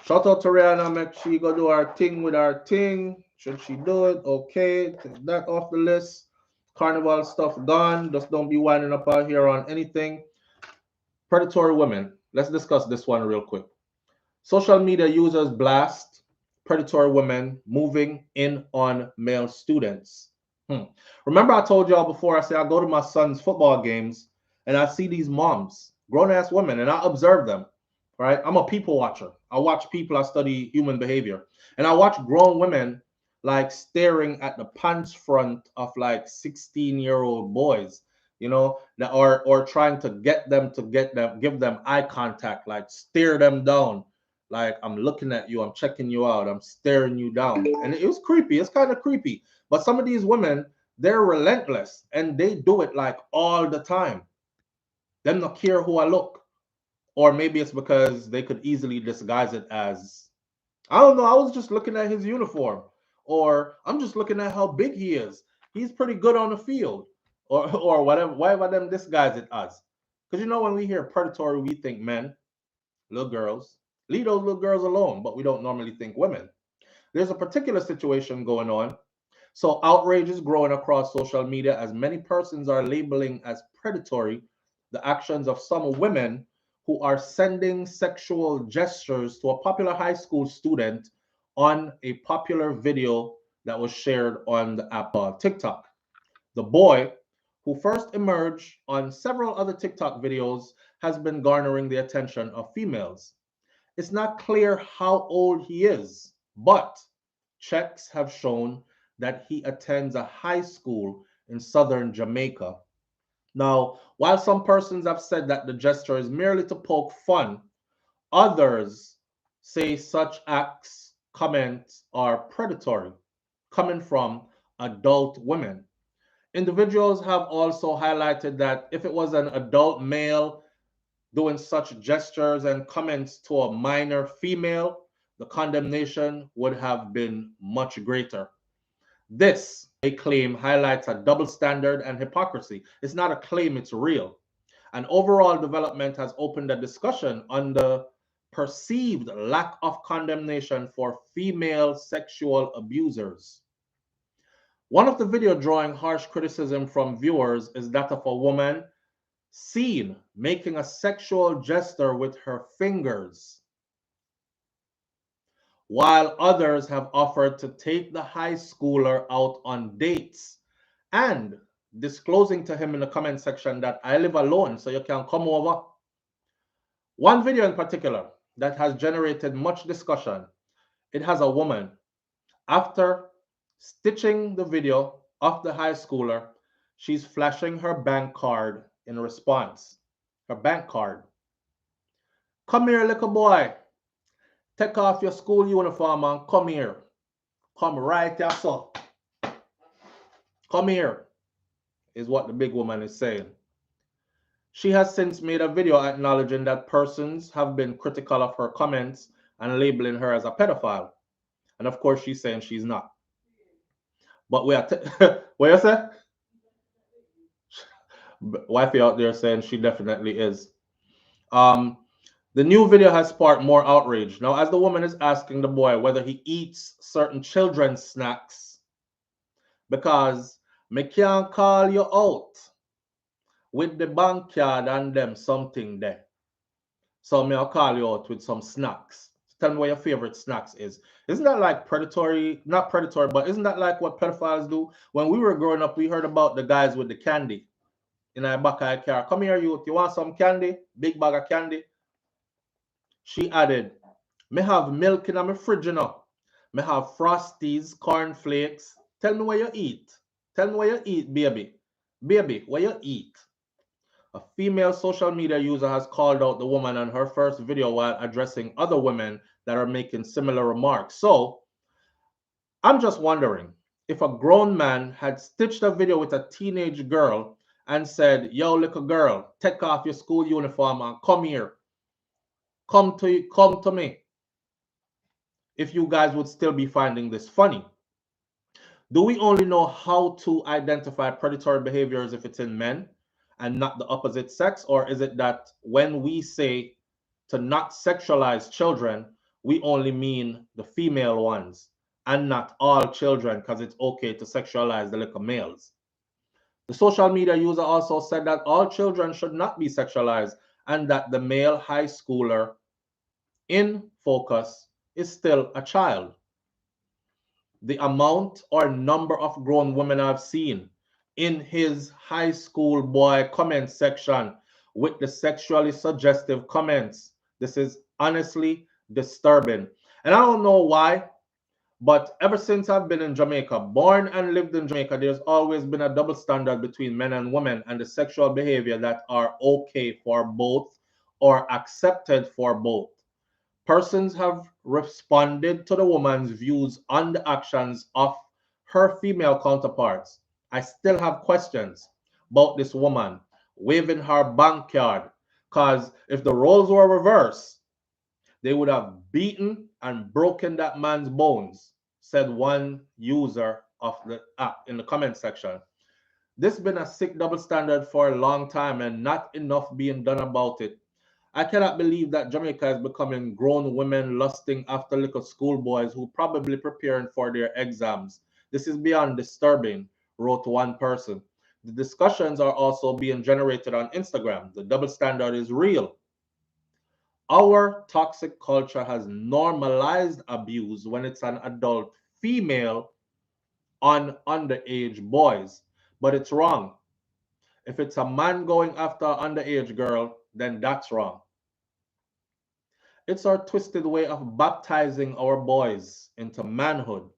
Shout out to Rihanna, make she go do her thing with her thing. Should she do it? Okay, take that off the list. Carnival stuff gone. Just don't be winding up out here on anything. Predatory women. Let's discuss this one real quick. Social media users blast predatory women moving in on male students. Remember I told y'all before, I said I go to my son's football games and I see these moms, grown-ass women, and I observe them, right? I'm a people watcher. I watch people, I study human behavior. And I watch grown women like staring at the pants front of like 16-year-old boys, you know, that are or trying to give them eye contact, like stare them down. Like, I'm looking at you, I'm checking you out, I'm staring you down. And it was creepy. It's kind of creepy. But some of these women, they're relentless and they do it like all the time. Them not care who I look. Or maybe it's because they could easily disguise it as, I don't know, I was just looking at his uniform. Or I'm just looking at how big he is. He's pretty good on the field. Or whatever, whatever them disguise it as. Because when we hear predatory, we think men, little girls. Leave those little girls alone, but we don't normally think women. There's a particular situation going on. So outrage is growing across social media as many persons are labeling as predatory the actions of some women who are sending sexual gestures to a popular high school student on a popular video that was shared on the app TikTok. The boy, who first emerged on several other TikTok videos, has been garnering the attention of females. It's not clear how old he is, but checks have shown that he attends a high school in southern Jamaica. Now, while some persons have said that the gesture is merely to poke fun, others say such acts, comments are predatory, coming from adult women. Individuals have also highlighted that if it was an adult male doing such gestures and comments to a minor female, the condemnation would have been much greater. This, they claim, highlights a double standard and hypocrisy. It's not a claim, it's real. An overall development has opened a discussion on the perceived lack of condemnation for female sexual abusers. One of the video drawing harsh criticism from viewers is that of a woman seen making a sexual gesture with her fingers, while others have offered to take the high schooler out on dates and disclosing to him in the comment section that I live alone, so you can come over. One video in particular that has generated much discussion, it has a woman, after stitching the video of the high schooler, she's flashing her bank card in response. Her bank card. Come here, little boy. Take off your school uniform and come here. Come right here, so. Come here, is what the big woman is saying. She has since made a video acknowledging that persons have been critical of her comments and labeling her as a pedophile. And of course, she's saying she's not. But we are, what you say? Wifey out there saying she definitely is. The new video has sparked more outrage. Now, as the woman is asking the boy whether he eats certain children's snacks, because me can't call you out with the bank card and them something there. So me I'll call you out with some snacks. Tell me what your favorite snacks is. Isn't that like predatory? Not predatory, but isn't that like what pedophiles do? When we were growing up, we heard about the guys with the candy in our back of our car. Come here, youth. You want some candy? Big bag of candy. She added, me have milk in my fridge, you know. Me have Frosties, cornflakes. Tell me what you eat. Tell me what you eat, baby. Baby, what you eat. A female social media user has called out the woman on her first video while addressing other women that are making similar remarks. So, I'm just wondering if a grown man had stitched a video with a teenage girl and said, yo, little girl, take off your school uniform and come here. Come to me. If you guys would still be finding this funny. Do we only know how to identify predatory behaviors if it's in men and not the opposite sex? Or is it that when we say to not sexualize children, we only mean the female ones and not all children because it's okay to sexualize the little males? The social media user also said that all children should not be sexualized and that the male high schooler in focus is still a child. The amount or number of grown women I've seen in his high school boy comment section with the sexually suggestive comments, this is honestly disturbing. And I don't know why, but ever since I've been in Jamaica, born and lived in Jamaica, there's always been a double standard between men and women and the sexual behavior that are okay for both or accepted for both. Persons have responded to the woman's views on the actions of her female counterparts. I still have questions about this woman. waving her bank card. Because if the roles were reversed, they would have beaten and broken that man's bones, said one user of the app in the comment section. This has been a sick double standard for a long time and not enough being done about it. I cannot believe that Jamaica is becoming grown women lusting after little schoolboys who probably preparing for their exams. This is beyond disturbing, wrote one person. The discussions are also being generated on Instagram. The double standard is real. Our toxic culture has normalized abuse when it's an adult female on underage boys, but it's wrong. If it's a man going after an underage girl, then that's wrong. It's our twisted way of baptizing our boys into manhood.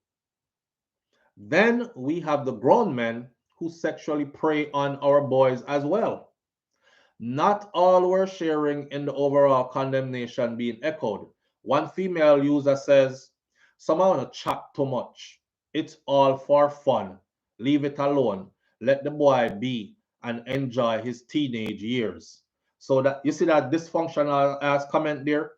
Then we have the grown men who sexually prey on our boys as well. Not all were sharing in the overall condemnation being echoed. One female user says, "Some want to chat too much. It's all for fun. Leave it alone. Let the boy be and enjoy his teenage years." So that you see that dysfunctional ass comment there?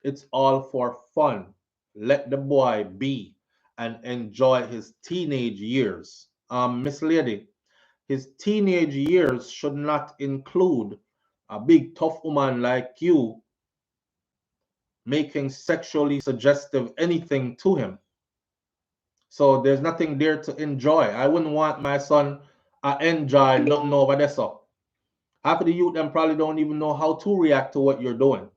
It's all for fun. Let the boy be and enjoy his teenage years. Miss Lady, his teenage years should not include a big tough woman like you making sexually suggestive anything to him. So there's nothing there to enjoy. I wouldn't want my son to enjoy nothing over there. So half of the youth them probably don't even know how to react to what you're doing.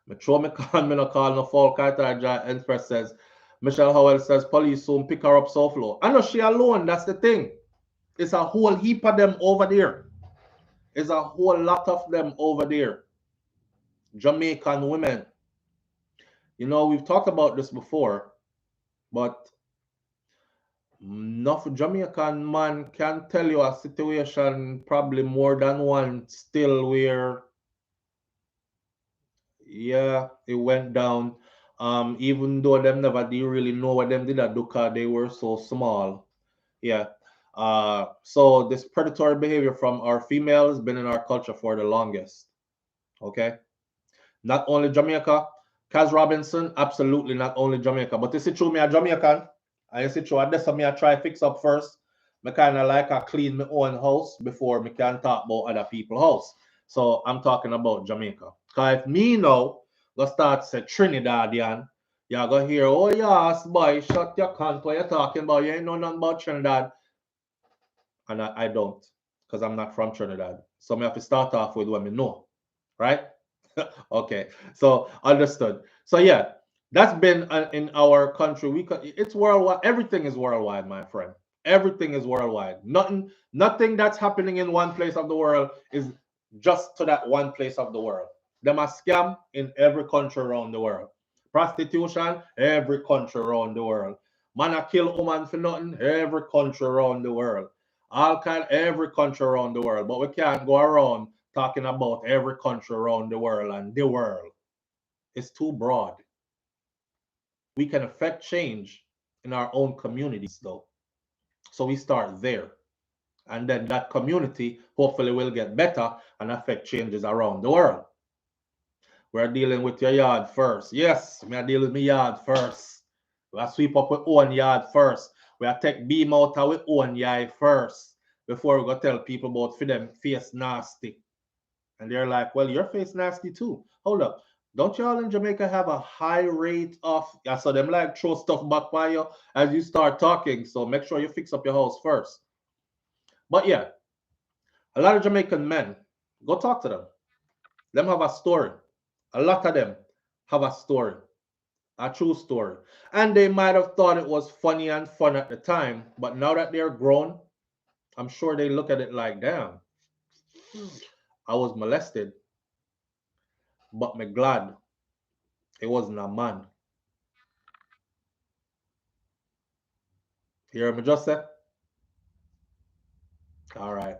Me throw me call, me no call no fall Carter. Empress says, Michelle Howell says, police soon pick her up SouFLo. I know she alone, that's the thing. It's a whole heap of them over there. It's a whole lot of them over there. Jamaican women. You know, we've talked about this before, but enough Jamaican man can tell you a situation, probably more than one, still where, yeah, it went down. Even though them never did really know what them did at Duka, they were so small. Yeah. So this predatory behavior from our females has been in our culture for the longest. Okay. Not only Jamaica, Kaz Robinson, absolutely not only Jamaica. But you see through me a Jamaican, and you see through this me I try fix up first. Me kind of like I clean my own house before me can talk about other people's house. So I'm talking about Jamaica. Because if me now go start say Trinidadian, you're going to hear, oh yes, boy, shut your cunt, what you're talking about. You ain't know nothing about Trinidad. And I don't, because I'm not from Trinidad. So I have to start off with what I know, right? Okay, so understood. So yeah, that's been in our country. It's worldwide. Everything is worldwide, my friend. Everything is worldwide. Nothing that's happening in one place of the world is just to that one place of the world. Them a scam in every country around the world. Prostitution, every country around the world. Man a kill woman for nothing, every country around the world. All kind, every country around the world. But we can't go around talking about every country around the world and the world. It's too broad. We can affect change in our own communities, though. So we start there. And then that community hopefully will get better and affect changes around the world. We're dealing with your yard first. Yes, we are dealing with my yard first. We are sweep up with own yard first. We are take beam out of our own yard first before we go tell people about for them face nasty. And they're like, well, your face nasty too. Hold up. Don't y'all in Jamaica have a high rate of, yeah, so them like throw stuff back by you as you start talking. So make sure you fix up your house first. But yeah, a lot of Jamaican men, go talk to them. Them have a story. A lot of them have a story, a true story. And they might have thought it was funny and fun at the time, but now that they're grown, I'm sure they look at it like, damn, I was molested, but me glad it wasn't a man. You hear me, Joseph? All right.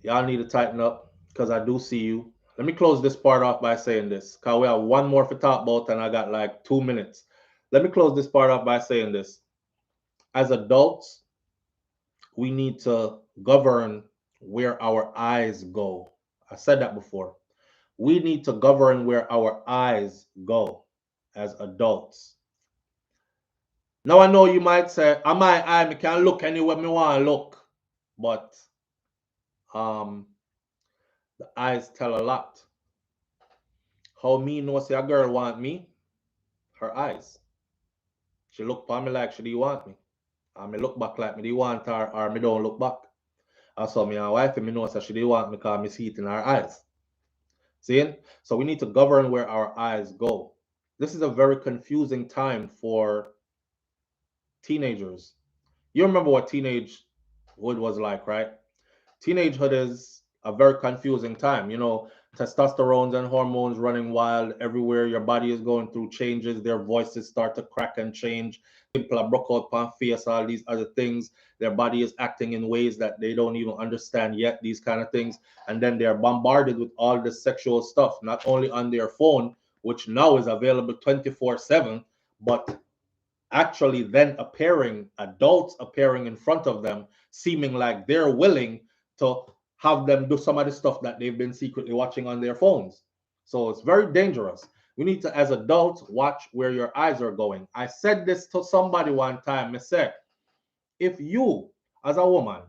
Y'all need to tighten up because I do see you. Let me close this part off by saying this because we have one more for talk about and I got like 2 minutes. Let me close this part off by saying this. As adults, we need to govern where our eyes go. I said that before. We need to govern where our eyes go as adults. Now I know you might say, "Am my eye? Me can look anywhere me want to look," but the eyes tell a lot. How me know say a girl want me? Her eyes. She look for me like she do want me. And me look back like me do want her, or me don't look back. I saw me and wife, and me know that she do want me because me see it in her eyes. See? So we need to govern where our eyes go. This is a very confusing time for teenagers. You remember what teenagehood was like, right? Teenagehood is a very confusing time. You know, testosterone and hormones running wild everywhere. Your body is going through changes. Their voices start to crack and change. People are broke out on face, all these other things. Their body is acting in ways that they don't even understand yet, these kind of things. And then they're bombarded with all this sexual stuff, not only on their phone, which now is available 24/7, but actually then adults appearing in front of them, seeming like they're willing to have them do some of the stuff that they've been secretly watching on their phones. So it's very dangerous. We need to, as adults, watch where your eyes are going. I said this to somebody one time. I said, if you, as a woman,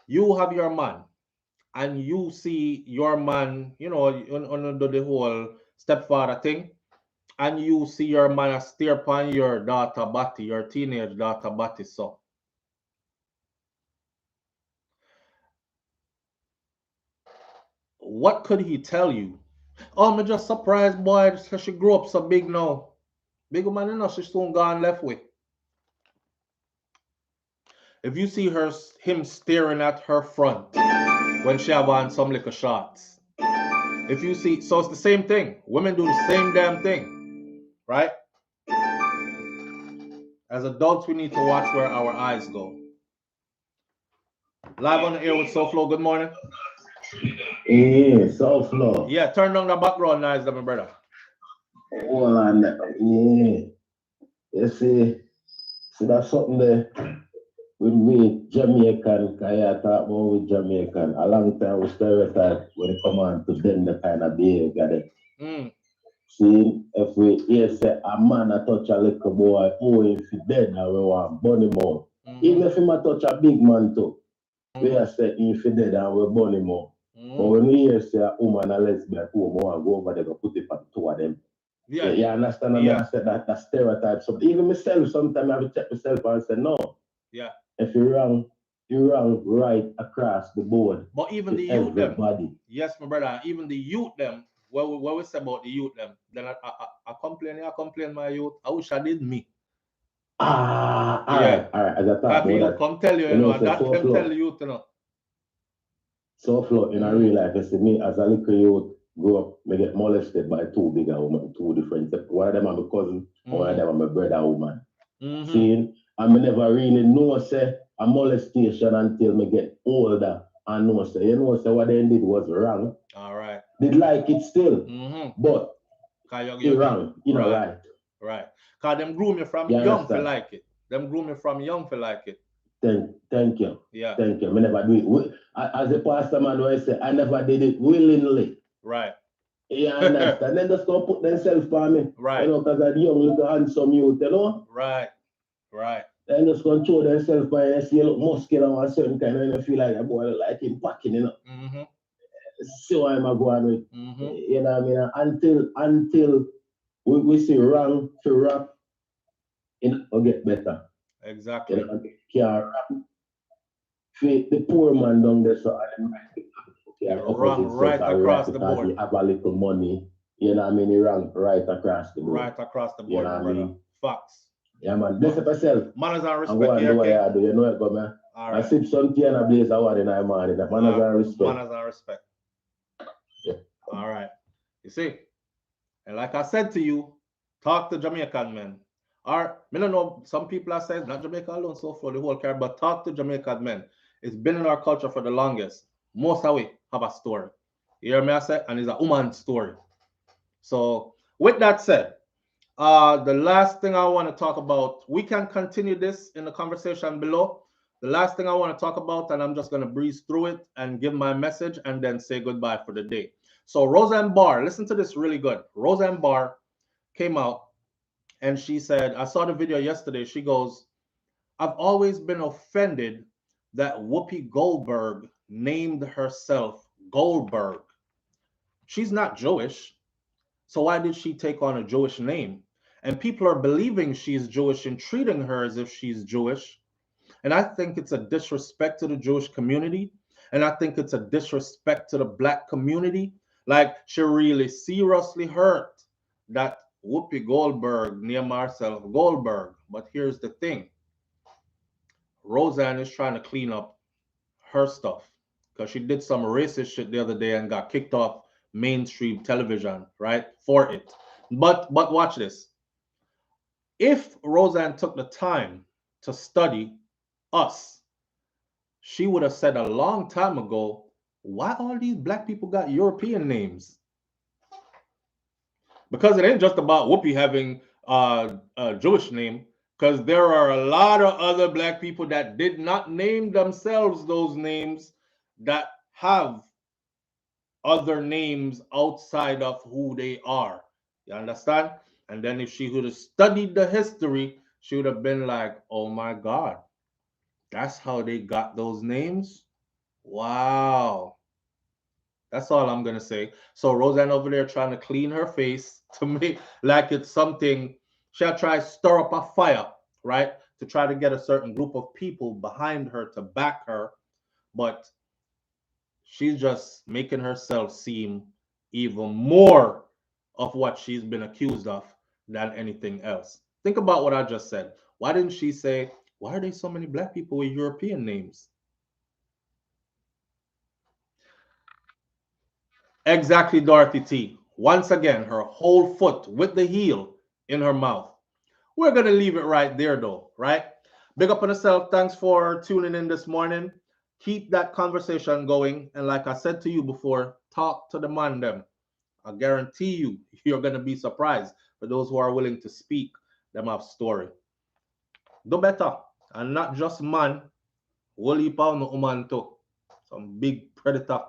you have your man, and you see your man, you know, on the whole stepfather thing, and you see your man stare upon your daughter body, your teenage daughter body, so what could he tell you? Oh, me just surprised, boy, she grew up so big now. Big woman, you know, she soon gone left with. If you see him staring at her front when she have on some little shots, if you see, so it's the same thing. Women do the same damn thing, right? As adults, we need to watch where our eyes go. Live on the air with SouFLo. Good morning. Yeah, SouFLo. Yeah, turn down the background noise, my brother. Hold on. Yeah. You see that's something there with me, Jamaican, I talk more with Jamaican. A long time we stereotype when it come on to them the kind of behavior that. See, if we hear say a man a touch a little boy, oh, if he dead, and we want bunny more. Even if him a touch a big man too, we are say if he dead and we bunny more. But when we hear say a woman a lesbian, oh, we want go over there and put it for two of them. Yeah, you understand? I said that stereotype. So even myself, sometimes I have to check myself and say, no. Yeah. If you're wrong right across the board. But even the youth them. Yes, my brother. Even the youth them. What we say about the youth them? Then I complain my youth. I wish I did me. All right. As I thought about that. Come tell you, know, that can tell the youth, you know. SouFLo in a real life, you see me as a little youth grew up, me get molested by two bigger women, two different. One of them are my cousin, one of them are my brother woman. See, and me never really know say a molestation until me get older and know say, you know, say what they did was wrong. All right. Did like it still, but you're wrong, you know, right. Right. Because them groom you from young for like it. Them groom you from young for like it. Thank you. Yeah. Thank you. I never do it. As a pastor man, I say I never did it willingly. Right. You understand? Then just go put themselves for me. Right. You know, because I'm young, little handsome youth, you know? Right. Then just go show themselves by and see a look muscular or a certain kind of, and you feel like a boy like him packing, you know? See why I'm going with. You know what I mean? Until we see wrong to rap, it'll get better. Exactly. You know, the poor man down there, so wrong right across the board. He have a little money, you know what I mean? He wrong right across the board. Right across the board, you know brother. I mean? Facts. Yeah, man. Bless up yourself. Manners and respect. And go and do what I do. You know it, go, man. All right. I sip some tea and a blaze of water in my morning. Manners and respect. Manners and respect. Yeah. All right. You see? And like I said to you, talk to Jamaican men. Or, I don't know, some people are saying, not Jamaica alone, so for the whole Caribbean, but talk to Jamaican men. It's been in our culture for the longest. Most of we have a story. You hear me I say? And it's a woman's story. So, with that said, the last thing I want to talk about, we can continue this in the conversation below. The last thing I want to talk about, and I'm just going to breeze through it and give my message and then say goodbye for the day. So Roseanne Barr, listen to this really good. Roseanne Barr came out and she said, I saw the video yesterday. She goes, I've always been offended that Whoopi Goldberg named herself Goldberg. She's not Jewish. So why did she take on a Jewish name? And people are believing she's Jewish and treating her as if she's Jewish. And I think it's a disrespect to the Jewish community. And I think it's a disrespect to the black community. Like, she really seriously hurt that Whoopi Goldberg named herself Goldberg. But here's the thing. Roseanne is trying to clean up her stuff because she did some racist shit the other day and got kicked off mainstream television, right? For it. But watch this. If Roseanne took the time to study us, she would have said a long time ago, why all these black people got European names? Because it ain't just about Whoopi having a Jewish name, because there are a lot of other black people that did not name themselves those names that have other names outside of who they are. You understand? And then if she would have studied the history, she would have been like, oh my God, that's how they got those names? Wow. That's all I'm gonna say. So Roseanne over there trying to clean her face to make like it's something. She'll try to stir up a fire, right? To try to get a certain group of people behind her to back her, but she's just making herself seem even more of what she's been accused of than anything else. Think about what I just said. Why didn't she say, why are there so many black people with European names? Exactly, Dorothy T. Once again, her whole foot with the heel in her mouth. We're going to leave it right there, though, right? Big up on yourself. Thanks for tuning in this morning. Keep that conversation going. And like I said to you before, talk to the man them. I guarantee you, you're going to be surprised. For those who are willing to speak, them have story. Do better. And not just man. Whole heap of no woman too. Some big predator.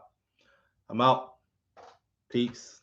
I'm out. Peace.